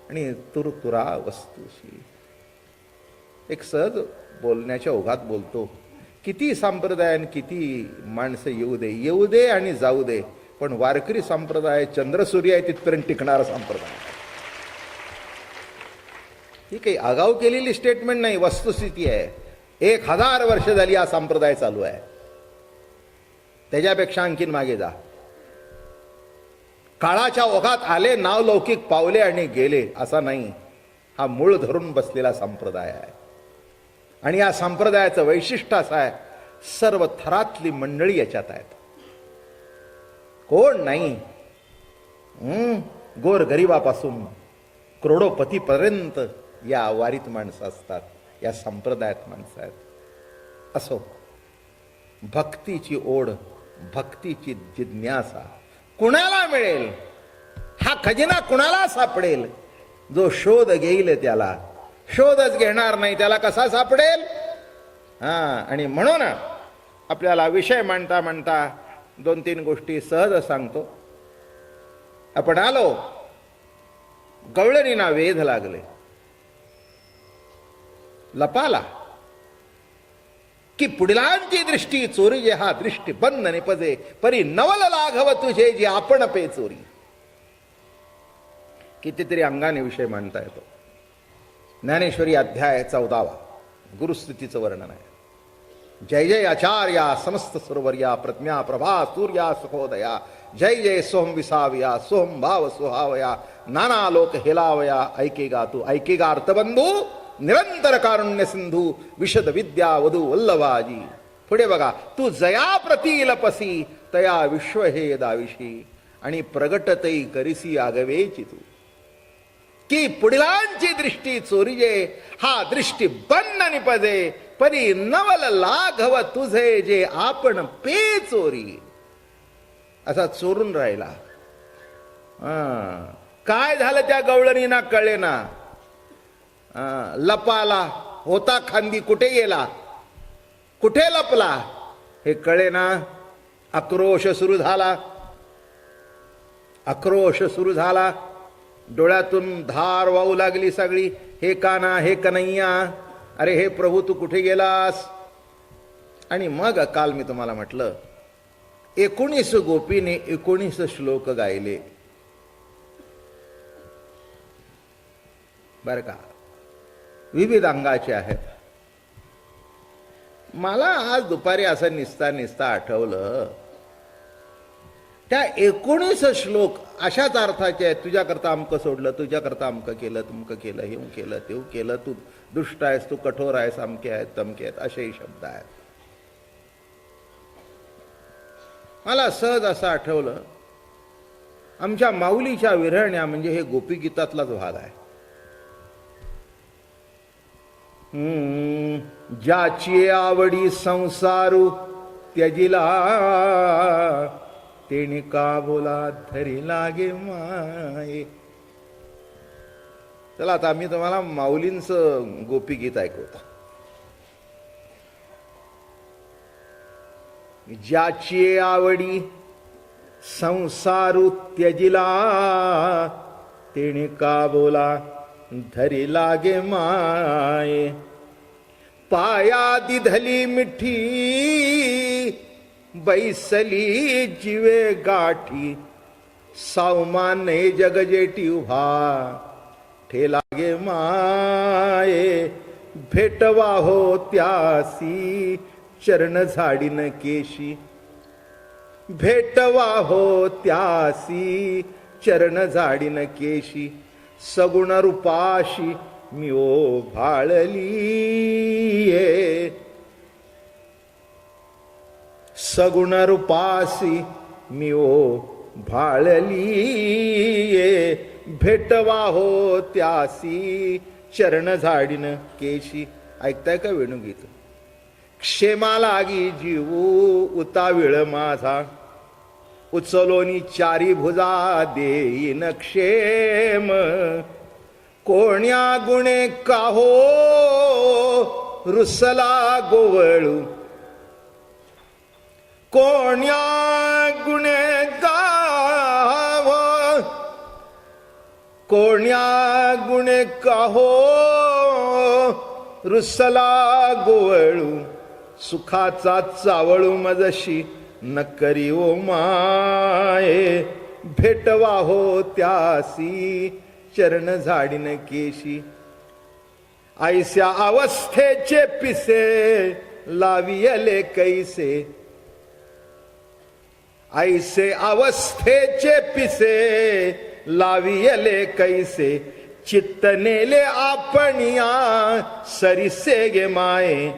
S1: आणि तुरतुरा वस्तूशी. एक सहज बोलण्याच्या ओघात बोलतो, किती संप्रदाय आणि किती माणसं येऊ दे आणि जाऊ दे, पण वारकरी संप्रदाय चंद्रसूर्य आहे तिथपर्यंत टिकणारा संप्रदाय. ही काही आगाऊ केलेली स्टेटमेंट नाही, वस्तुस्थिती आहे. 1000 वर्ष झाली हा संप्रदाय चालू आहे. त्याच्यापेक्षा आणखीन मागे जा. काळाच्या ओघात आले, नावलौकिक पावले आणि गेले, असा नाही. हा मूळ धरून बसलेला संप्रदाय आहे. आणि या संप्रदायाचं वैशिष्ट्य असं आहे, सर्व थरातली मंडळी याच्यात आहेत. कोण नाही, गोरगरिबापासून करोडोपतीपर्यंत या वारीत माणसं असतात, या संप्रदायात माणसं आहेत. असो, भक्तीची ओढ, भक्तीची जिज्ञासा कुणाला मिळेल, हा खजिना कुणाला सापडेल? जो शोध घेईल त्याला. शोधच घेणार नाही त्याला कसा सापडेल? आणि म्हणून आपल्याला विषय मांडता मांडता 2-3 गोष्टी सहज सांगतो. आपण आलो, गवळणीना वेध लागले, लपाला की पुढलांची दृष्टी चोरी जे, हा दृष्टी बंद निपजे, परी नवल लाघव तुझे जे आपण पे चोरी. कितीतरी अंगाने विषय मांडता येतो. ज्ञानेश्वरी अध्याय 14 गुरुस्थितीचं वर्णन आहे. जय जय आचार्या समस्त सुरवर्या, प्रज्ञा प्रभा सूर्या सुखोदया, जय जय सोम विसावया, सोम भाव सुहावया, नाना लोक हेलावया, ऐकेगा तू, ऐकेगा अर्थबंधू, निरंतर कारुण्य सिंधू, विशद विद्या वधू वल्लभाजी. पुढे बघा, तू जया प्रतीलपसी, तया विश्व हे दाविशी, आणि प्रगटतई करिसी आगवेची तू. की पुढलांची दृष्टी चोरीजे, हा दृष्टी बंद निपजे, परी नवल लाघव तुझे जे आपण पे चोरी. असा चोरून राहिला. काय झालं त्या गवळणीना कळेना. लपाला, होता खांदी, कुठे गेला, कुठे लपला हे कळेना. आक्रोश सुरू झाला, आक्रोश सुरू झाला. डोळ्यातून धार वाहू लागली सगळी. हे काना, हे कन्हैया, अरे हे प्रभू तू कुठे गेलास? आणि मग काल मी तुम्हाला म्हटलं, 19 गोपीने 19 श्लोक गायले, बर का, विविध अंगाचे आहेत. मला आज दुपारी असं निसता आठवलं, त्या 19 श्लोक अशाच अर्थाचे आहेत. तुझ्याकरता अमकं सोडलं, तुझ्याकरता अमकं केलं, तुमकं केलं, हे केलं, ते केलं, तू दुष्ट आहेस, तू कठोर आहेस, अमके आहेत, तमके आहेत, असेही शब्द आहेत. मला सहज असं आठवलं, आमच्या माऊलीच्या विरहण्या म्हणजे हे गोपीगीतातलाच भाग आहे. ज्याची आवडी संसारू त्यजिला, तेणे का बोला धरी लागे माये. चला आता मी तुम्हाला माऊलींचं गोपीगीत ऐकवतो. ज्याची आवडी संसारू त्यजिला, तेणे का बोला धरी लागे माये. पाया दिधली मिठी बैसली जीवे गाठी सावमाने जगजेटी उभा ठेलागे माये भेटवा हो त्यासी चरण झाडीन केशी भेटवा हो त्यासी चरण झाडीन केशी सगुण रूपाशी मी ओ भाळली सगुण रूपासी मी ओ भाळली भेटवा हो त्यासी चरण झाडीन केशी. ऐकताय का वेणुगीत? क्षेमा लागी जीवू उताविळ माझा उचलोनी चारी भुजा देईन क्षेम कोण्या गुणे काहो रुसला गोवळू कोण्या गुणे गाव कोण्या गुणे काहो रुसला गोवळू सुखाचा चावळू मजशी न करी ओ माये भेटवा हो त्यासी चरण झाडीन केशी. ऐस्या अवस्थेचे पिसे लावियले कैसे ऐसे अवस्थेचे पिसे लावियले कैसे चित्त नेले आपणिया सरिसे गे माये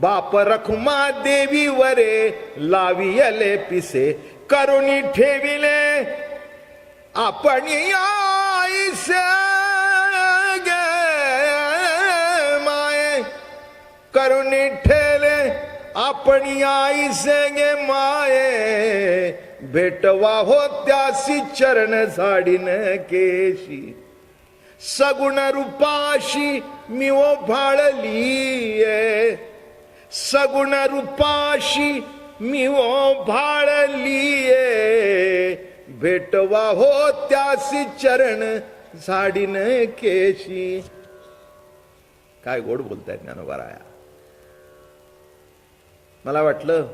S1: बाप रखुमा देवी वरे लावियले पिसे करुणी ठेविले आपणिया ऐसे गे माये करुणी ठेले आपणिया ऐसे गे माये भेटवा हो त्यासी चरण झाडीन केशी सगुण रूपाशी मी ओ भाळली सगुण रूपाशी मी ओ भाळली भेटवा हो त्यासी चरण झाडीन केशी. काय गोड बोलताय ज्ञानोबाराया. मला वाटलं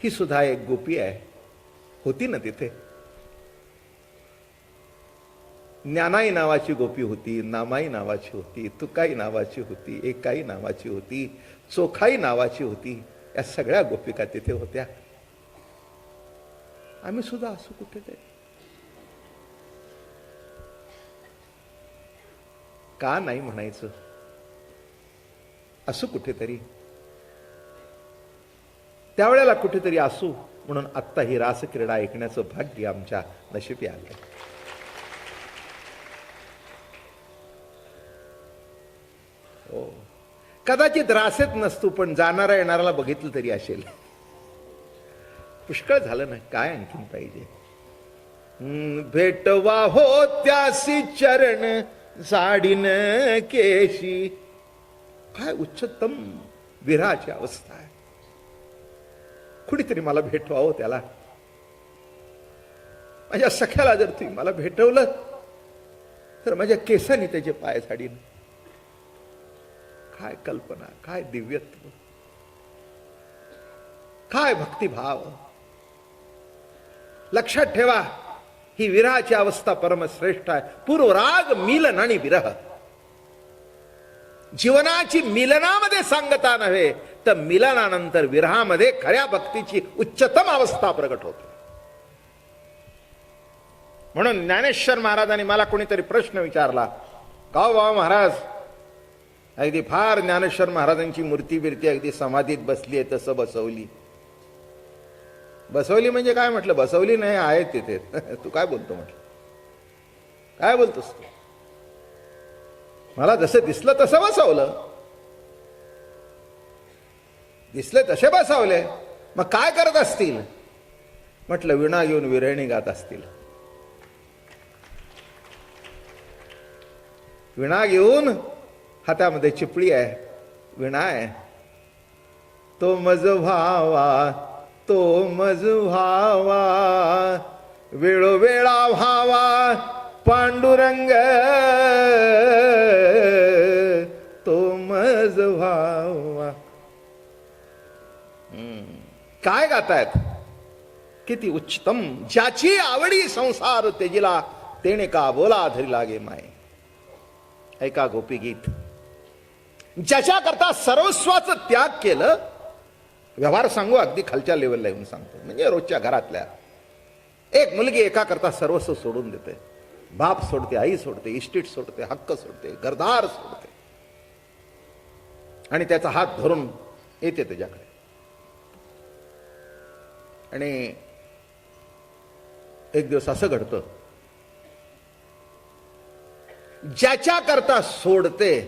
S1: ही सुद्धा एक गोपी आहे. होती ना तिथे. ज्ञानाई नावाची गोपी होती, नामाई नावाची होती, तुकाई नावाची होती, एकाई नावाची होती, चोखाई नावाची होती. या सगळ्या गोपिका तिथे होत्या. आम्ही सुद्धा असू कुठेतरी का नाही म्हणायचं? असू कुठेतरी त्यावेळेला कुठेतरी असू म्हणून आत्ता ही रासक्रीडा ऐकण्याचं भाग्य आमच्या नशिबी आलं. हो, कदाचित रासेत नसतो पण जाणारा येणाऱ्याला बघितलं तरी असेल. पुष्कळ झालं ना, काय आणखीन पाहिजे? भेटवा हो त्यासी चरण झाडीन केशी. काय उच्चतम विराची अवस्था आहे. कुणीतरी मला भेटवावं त्याला. माझ्या सख्याला जर तुम्ही मला भेटवलं तर माझ्या केसांनी त्याचे पाय झाडीन. काय कल्पना, काय दिव्यत्व, काय भक्तिभाव. लक्षात ठेवा, ही विरहाची अवस्था परमश्रेष्ठ आहे. पूर्वराग मिलन आणि विरह. जीवनाची मिलनामध्ये सांगता नव्हे तर मिलनानंतर विरहामध्ये खऱ्या भक्तीची उच्चतम अवस्था प्रकट होते. म्हणून ज्ञानेश्वर महाराजांनी मला कोणीतरी प्रश्न विचारला, का बाबा महाराज अगदी फार ज्ञानेश्वर महाराजांची मूर्ती बिर्ती अगदी समाधीत बसली आहे तसं बसवली. बसवली म्हणजे काय म्हटलं? बसवली नाही, आहे तिथे. तू काय बोलतो म्हटलं? काय बोलतोस तू? मला जसं दिसलं तसं बसवलं. दिसले तसे बसवले. मग काय करत असतील? म्हटलं विणा घेऊन विरहिणी गात असतील. विणा घेऊन हातामध्ये चिपळी आहे, विणा आहे. तो मज व्हावा, तो मज व्हावा, वेळोवेळा व्हावा पांडुरंग, तो मज व्हावा. काय गातायत, किती उच्चतम. ज्याची आवडी संसार तेजिला, तेने का बोला धरी लागे माय. ऐका गोपी गीत. ज्याच्या करता सर्वस्वाचं त्याग केलं, व्यवहार सांगू अगदी खालच्या लेवलला येऊन सांगतो, म्हणजे रोजच्या घरातल्या. एक मुलगी एका करता सर्वस्व सोडून देते. बाप सोडते, आई सोडते, इस्टेट सोडते, हक्क सोडते, घरदार सोडते, आणि त्याचा हात धरून येते त्याच्याकडे. आणि एक दिवस असं घडतं, ज्याच्या करता सोडते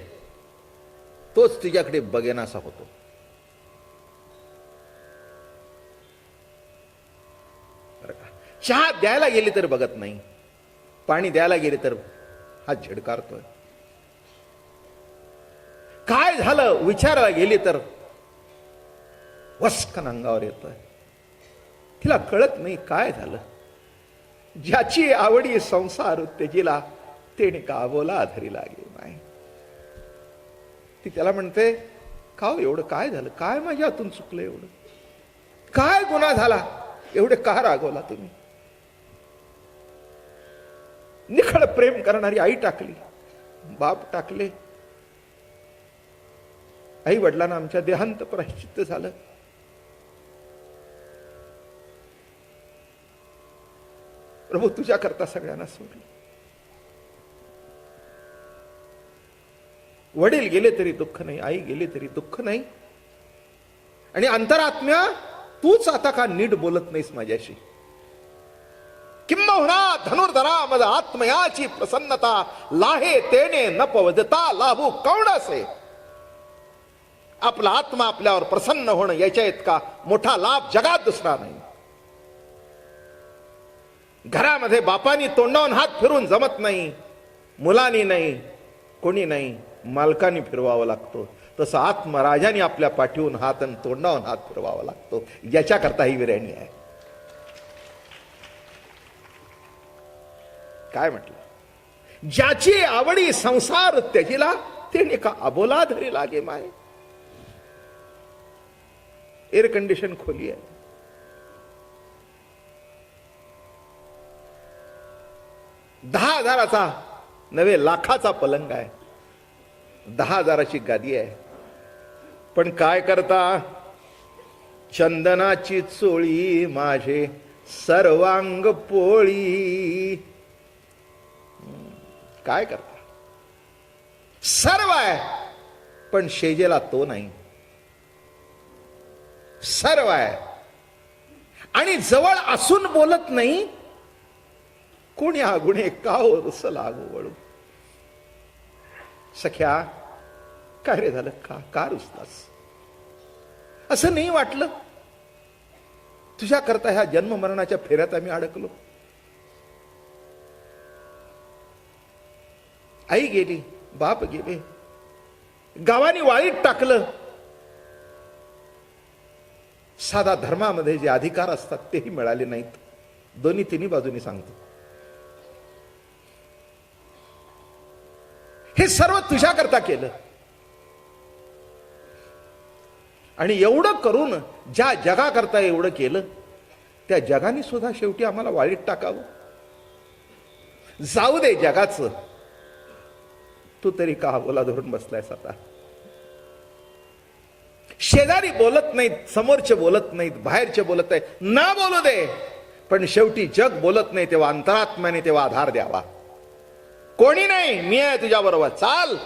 S1: तोच तिच्याकडे बघेनासा होतो. चहा द्यायला गेली तर बघत नाही, पाणी द्यायला गेले तर हात झिडकारतोय. काय झालं विचारायला गेली तर वस्कन अंगावर येतोय. तिला कळत नाही काय झालं. ज्याची आवडी संसार तेजिला, तेने का बोला धरी लागे माय. ती त्याला म्हणते, का एवढं काय झालं, काय माझ्या हातून चुकलं, एवढं काय गुन्हा झाला, एवढे का रागवला तुम्ही. निखळ प्रेम करणारी आई टाकली, बाप टाकले. आई वडिलांना आमच्या देहांत प्रायश्चित्त झालं. प्रभू तुझ्या करता सगळ्यांना सोडलं. वडील गेले तरी दुःख नाही, आई गेली तरी दुःख नाही. आणि अंतरात्म्या तूच आता का नीट बोलत नाहीस माझ्याशी. किंबहुना धनुर्धरा मद आत्मयाची प्रसन्नता, लाहे तेने न पवदता लाभू कवडासे. आपला आत्मा आपल्यावर प्रसन्न होणं याच्या इतका मोठा लाभ जगात दुसरा नाही. घरामध्ये बापानी तोंडावून हात फिरून जमत नाही, मुलांनी नाही, कोणी नाही, मालकानी फिरवावा लागतो. तसं आत्मराजाने आपल्या पाठीवून हात आणि तोंडावून हात फिरवावा लागतो. याच्याकरता ही विरणी आहे. काय म्हटलं, ज्याची आवडी संसार त्याजिला, तेने का अबोला धरी लागे माय. एअर कंडिशन खोली आहे, $10,000चा नव्हे लाखाचा पलंग आहे, 10,000ची गादी आहे. पण काय करता, चंदनाची चोळी माझे सर्वांग पोळी. काय करता, सर्व आहे पण शेजेला तो नाही. सर्व आहे आणि जवळ असून बोलत नाही. कोणी आगुणे का रुस लागू वळू. सख्या काय रे झालं, का रुसलास. असं नाही वाटलं तुझ्या करता ह्या जन्म मरणाच्या फेऱ्यात आम्ही अडकलो. आई गेली, बाप गेले, गावाने वाळीत टाकलं. साधा धर्मामध्ये जे अधिकार असतात तेही मिळाले नाहीत. दोन्ही तिन्ही बाजूनी सांगतो. हे सर्व तुझ्या करता केलं. आणि एवढं करून ज्या जगाकरता एवढं केलं, त्या जगाने सुद्धा शेवटी आम्हाला वाळीत टाकावं. जाऊ दे जगाचं, तू तरी का बोला धरून बसलायस आता. शेजारी बोलत नाहीत, समोरचे बोलत नाहीत, बाहेरचे बोलत नाहीत, ना बोलू दे. पण शेवटी जग बोलत नाही तेव्हा अंतरात्म्याने तेव्हा आधार द्यावा. कोणी नाही, मी आहे तुझ्या बरोबर, चाल.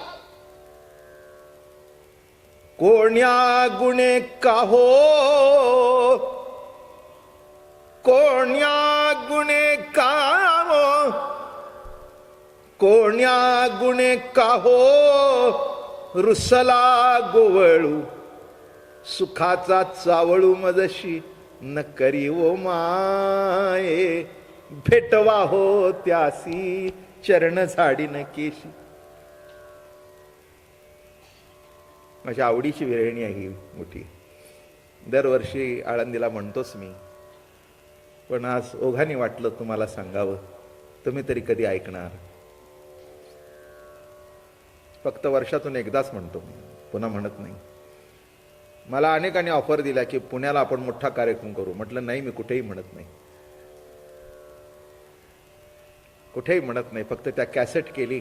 S1: कोण्या गुणे का हो, कोण्या गुणे का हो, कोण्या गुणे का हो, रुसला गोवळू. सुखाचा चावळू मजशी न करी ओ माये. भेटवा हो त्यासी चरण झाडी न केशी. माझ्या आवडीची विरहिणी आहे ही मोठी. दरवर्षी आळंदीला म्हणतोच मी, पण आज ओघाने वाटलं तुम्हाला सांगावं. तुम्ही तरी कधी ऐकणार. फक्त वर्षातून एकदाच म्हणतो, पुन्हा म्हणत नाही. मला अनेकांनी ऑफर दिला की पुण्याला आपण मोठा कार्यक्रम करू. म्हटलं नाही, मी कुठेही म्हणत नाही, कुठेही म्हणत नाही. फक्त त्या कॅसेट केली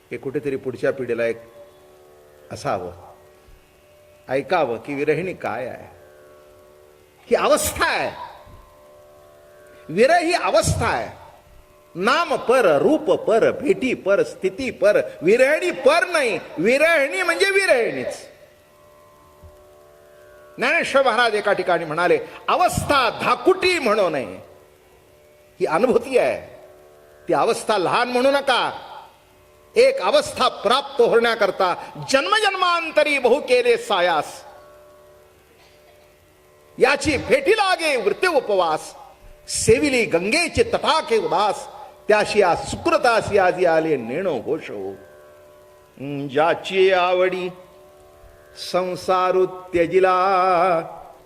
S1: की कुठेतरी पुढच्या पिढीला एक असावं, ऐकावं की विरहिणी काय आहे. ही अवस्था आहे, विरह ही अवस्था आहे. नाम पर, रूप पर, भेटी पर, स्थिती पर, विरहिणी पर नाही. विरहिणी म्हणजे विरहिणीच. ज्ञानेश्वर महाराज एका ठिकाणी म्हणाले, अवस्था धाकुटी म्हणू नये. ही अनुभूती आहे, ती अवस्था लहान म्हणू नका. एक अवस्था प्राप्त होण्याकरता जन्मजन्मांतरी बहु केले सायास. याची भेटी लागे वृत्ते उपवास. सेविली गंगेचे तटाके उदास. त्याशी आ सुकृतासी आजी आले नेणो घोष हो. ज्याची आवडी संसारू त्यजिला.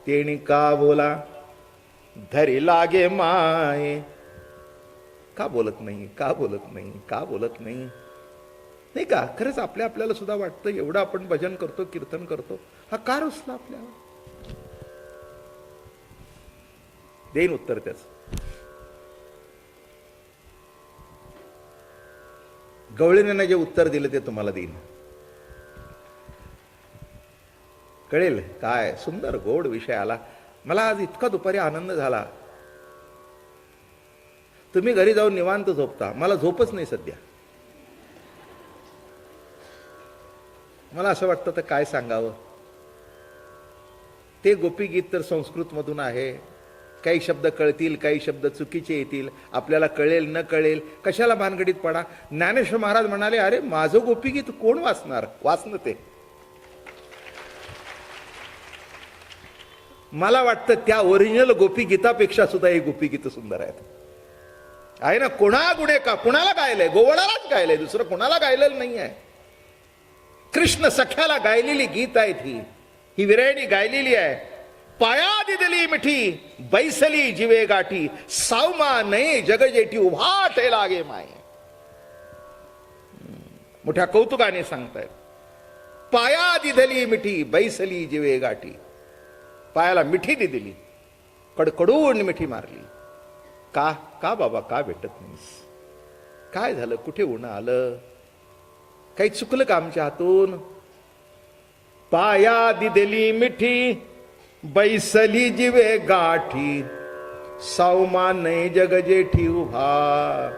S1: तेणी का बोला धरी लागे माये. का बोलत नाही, का बोलत नाही, का बोलत नाही. नाही का? खरंच आपल्याला सुद्धा वाटतं एवढं आपण भजन करतो, कीर्तन करतो, हा का रुसला आपल्याला. देईन उत्तर त्याच. गवळीने जे उत्तर दिलं ते तुम्हाला देईन. कळेल काय सुंदर गोड विषय आला. मला आज इतका दुपारी आनंद झाला. तुम्ही घरी जाऊन निवांत झोपता, मला झोपच नाही सध्या. मला असं वाटतं तर काय सांगावं. ते गोपीगीत तर संस्कृत मधून आहे. काही शब्द कळतील, काही शब्द चुकीचे येतील, आपल्याला कळेल न कळेल, कशाला भानगडीत पडा. ज्ञानेश्वर महाराज म्हणाले, अरे माझं गोपीगीत कोण वाचणार. वाचन ते. मला वाटतं त्या ओरिजिनल गोपीगीतापेक्षा सुद्धा ही गोपीगीत सुंदर आहेत. आहे ना. कोणा गुणे का कुणाला गायलंय, गोवळालाच गायलंय, दुसरं कुणाला गायलेलं नाही आहे. कृष्ण सख्याला गायलेली गीत आहेत ही विरहिणी गायलेली आहे. पाया दिदली मिठी बैसली जिवे गाठी. सावमा नये जगजेठी उभाटे लागे माये. मोठ्या कौतुकाने सांगतायत. पाया दिदली मिठी बैसली जिवे गाठी. पायाला मिठी दिली, कडकडून मिठी मारली. का का बाबा का भेटत नाहीस. काय झालं, कुठे उन्हा आलं, काही चुकलं का आमच्या हातून. पाया दिदली मिठी बैसली जिवे गाठी. सावमा नाही जग जेठी उभा.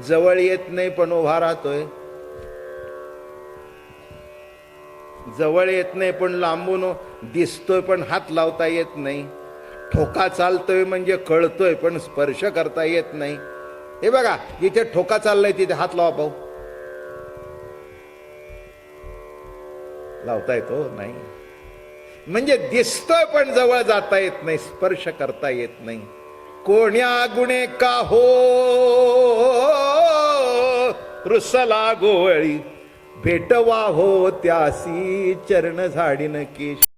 S1: जवळ येत नाही पण उभा राहतोय. जवळ येत नाही पण लांबून दिसतोय पण हात लावता येत नाही. ठोका चालतोय म्हणजे कळतोय पण स्पर्श करता येत नाही. हे बघा, जिथे ठोका चाललाय तिथे हात लावा पाहू. लावता येतो नाही. म्हणजे दिसतोय पण जवळ जाता येत नाही, स्पर्श करता येत नाही. कोण्या गुणे का हो रुसला गोवळी. भेटवा हो त्यासी चरण झाडीन केश.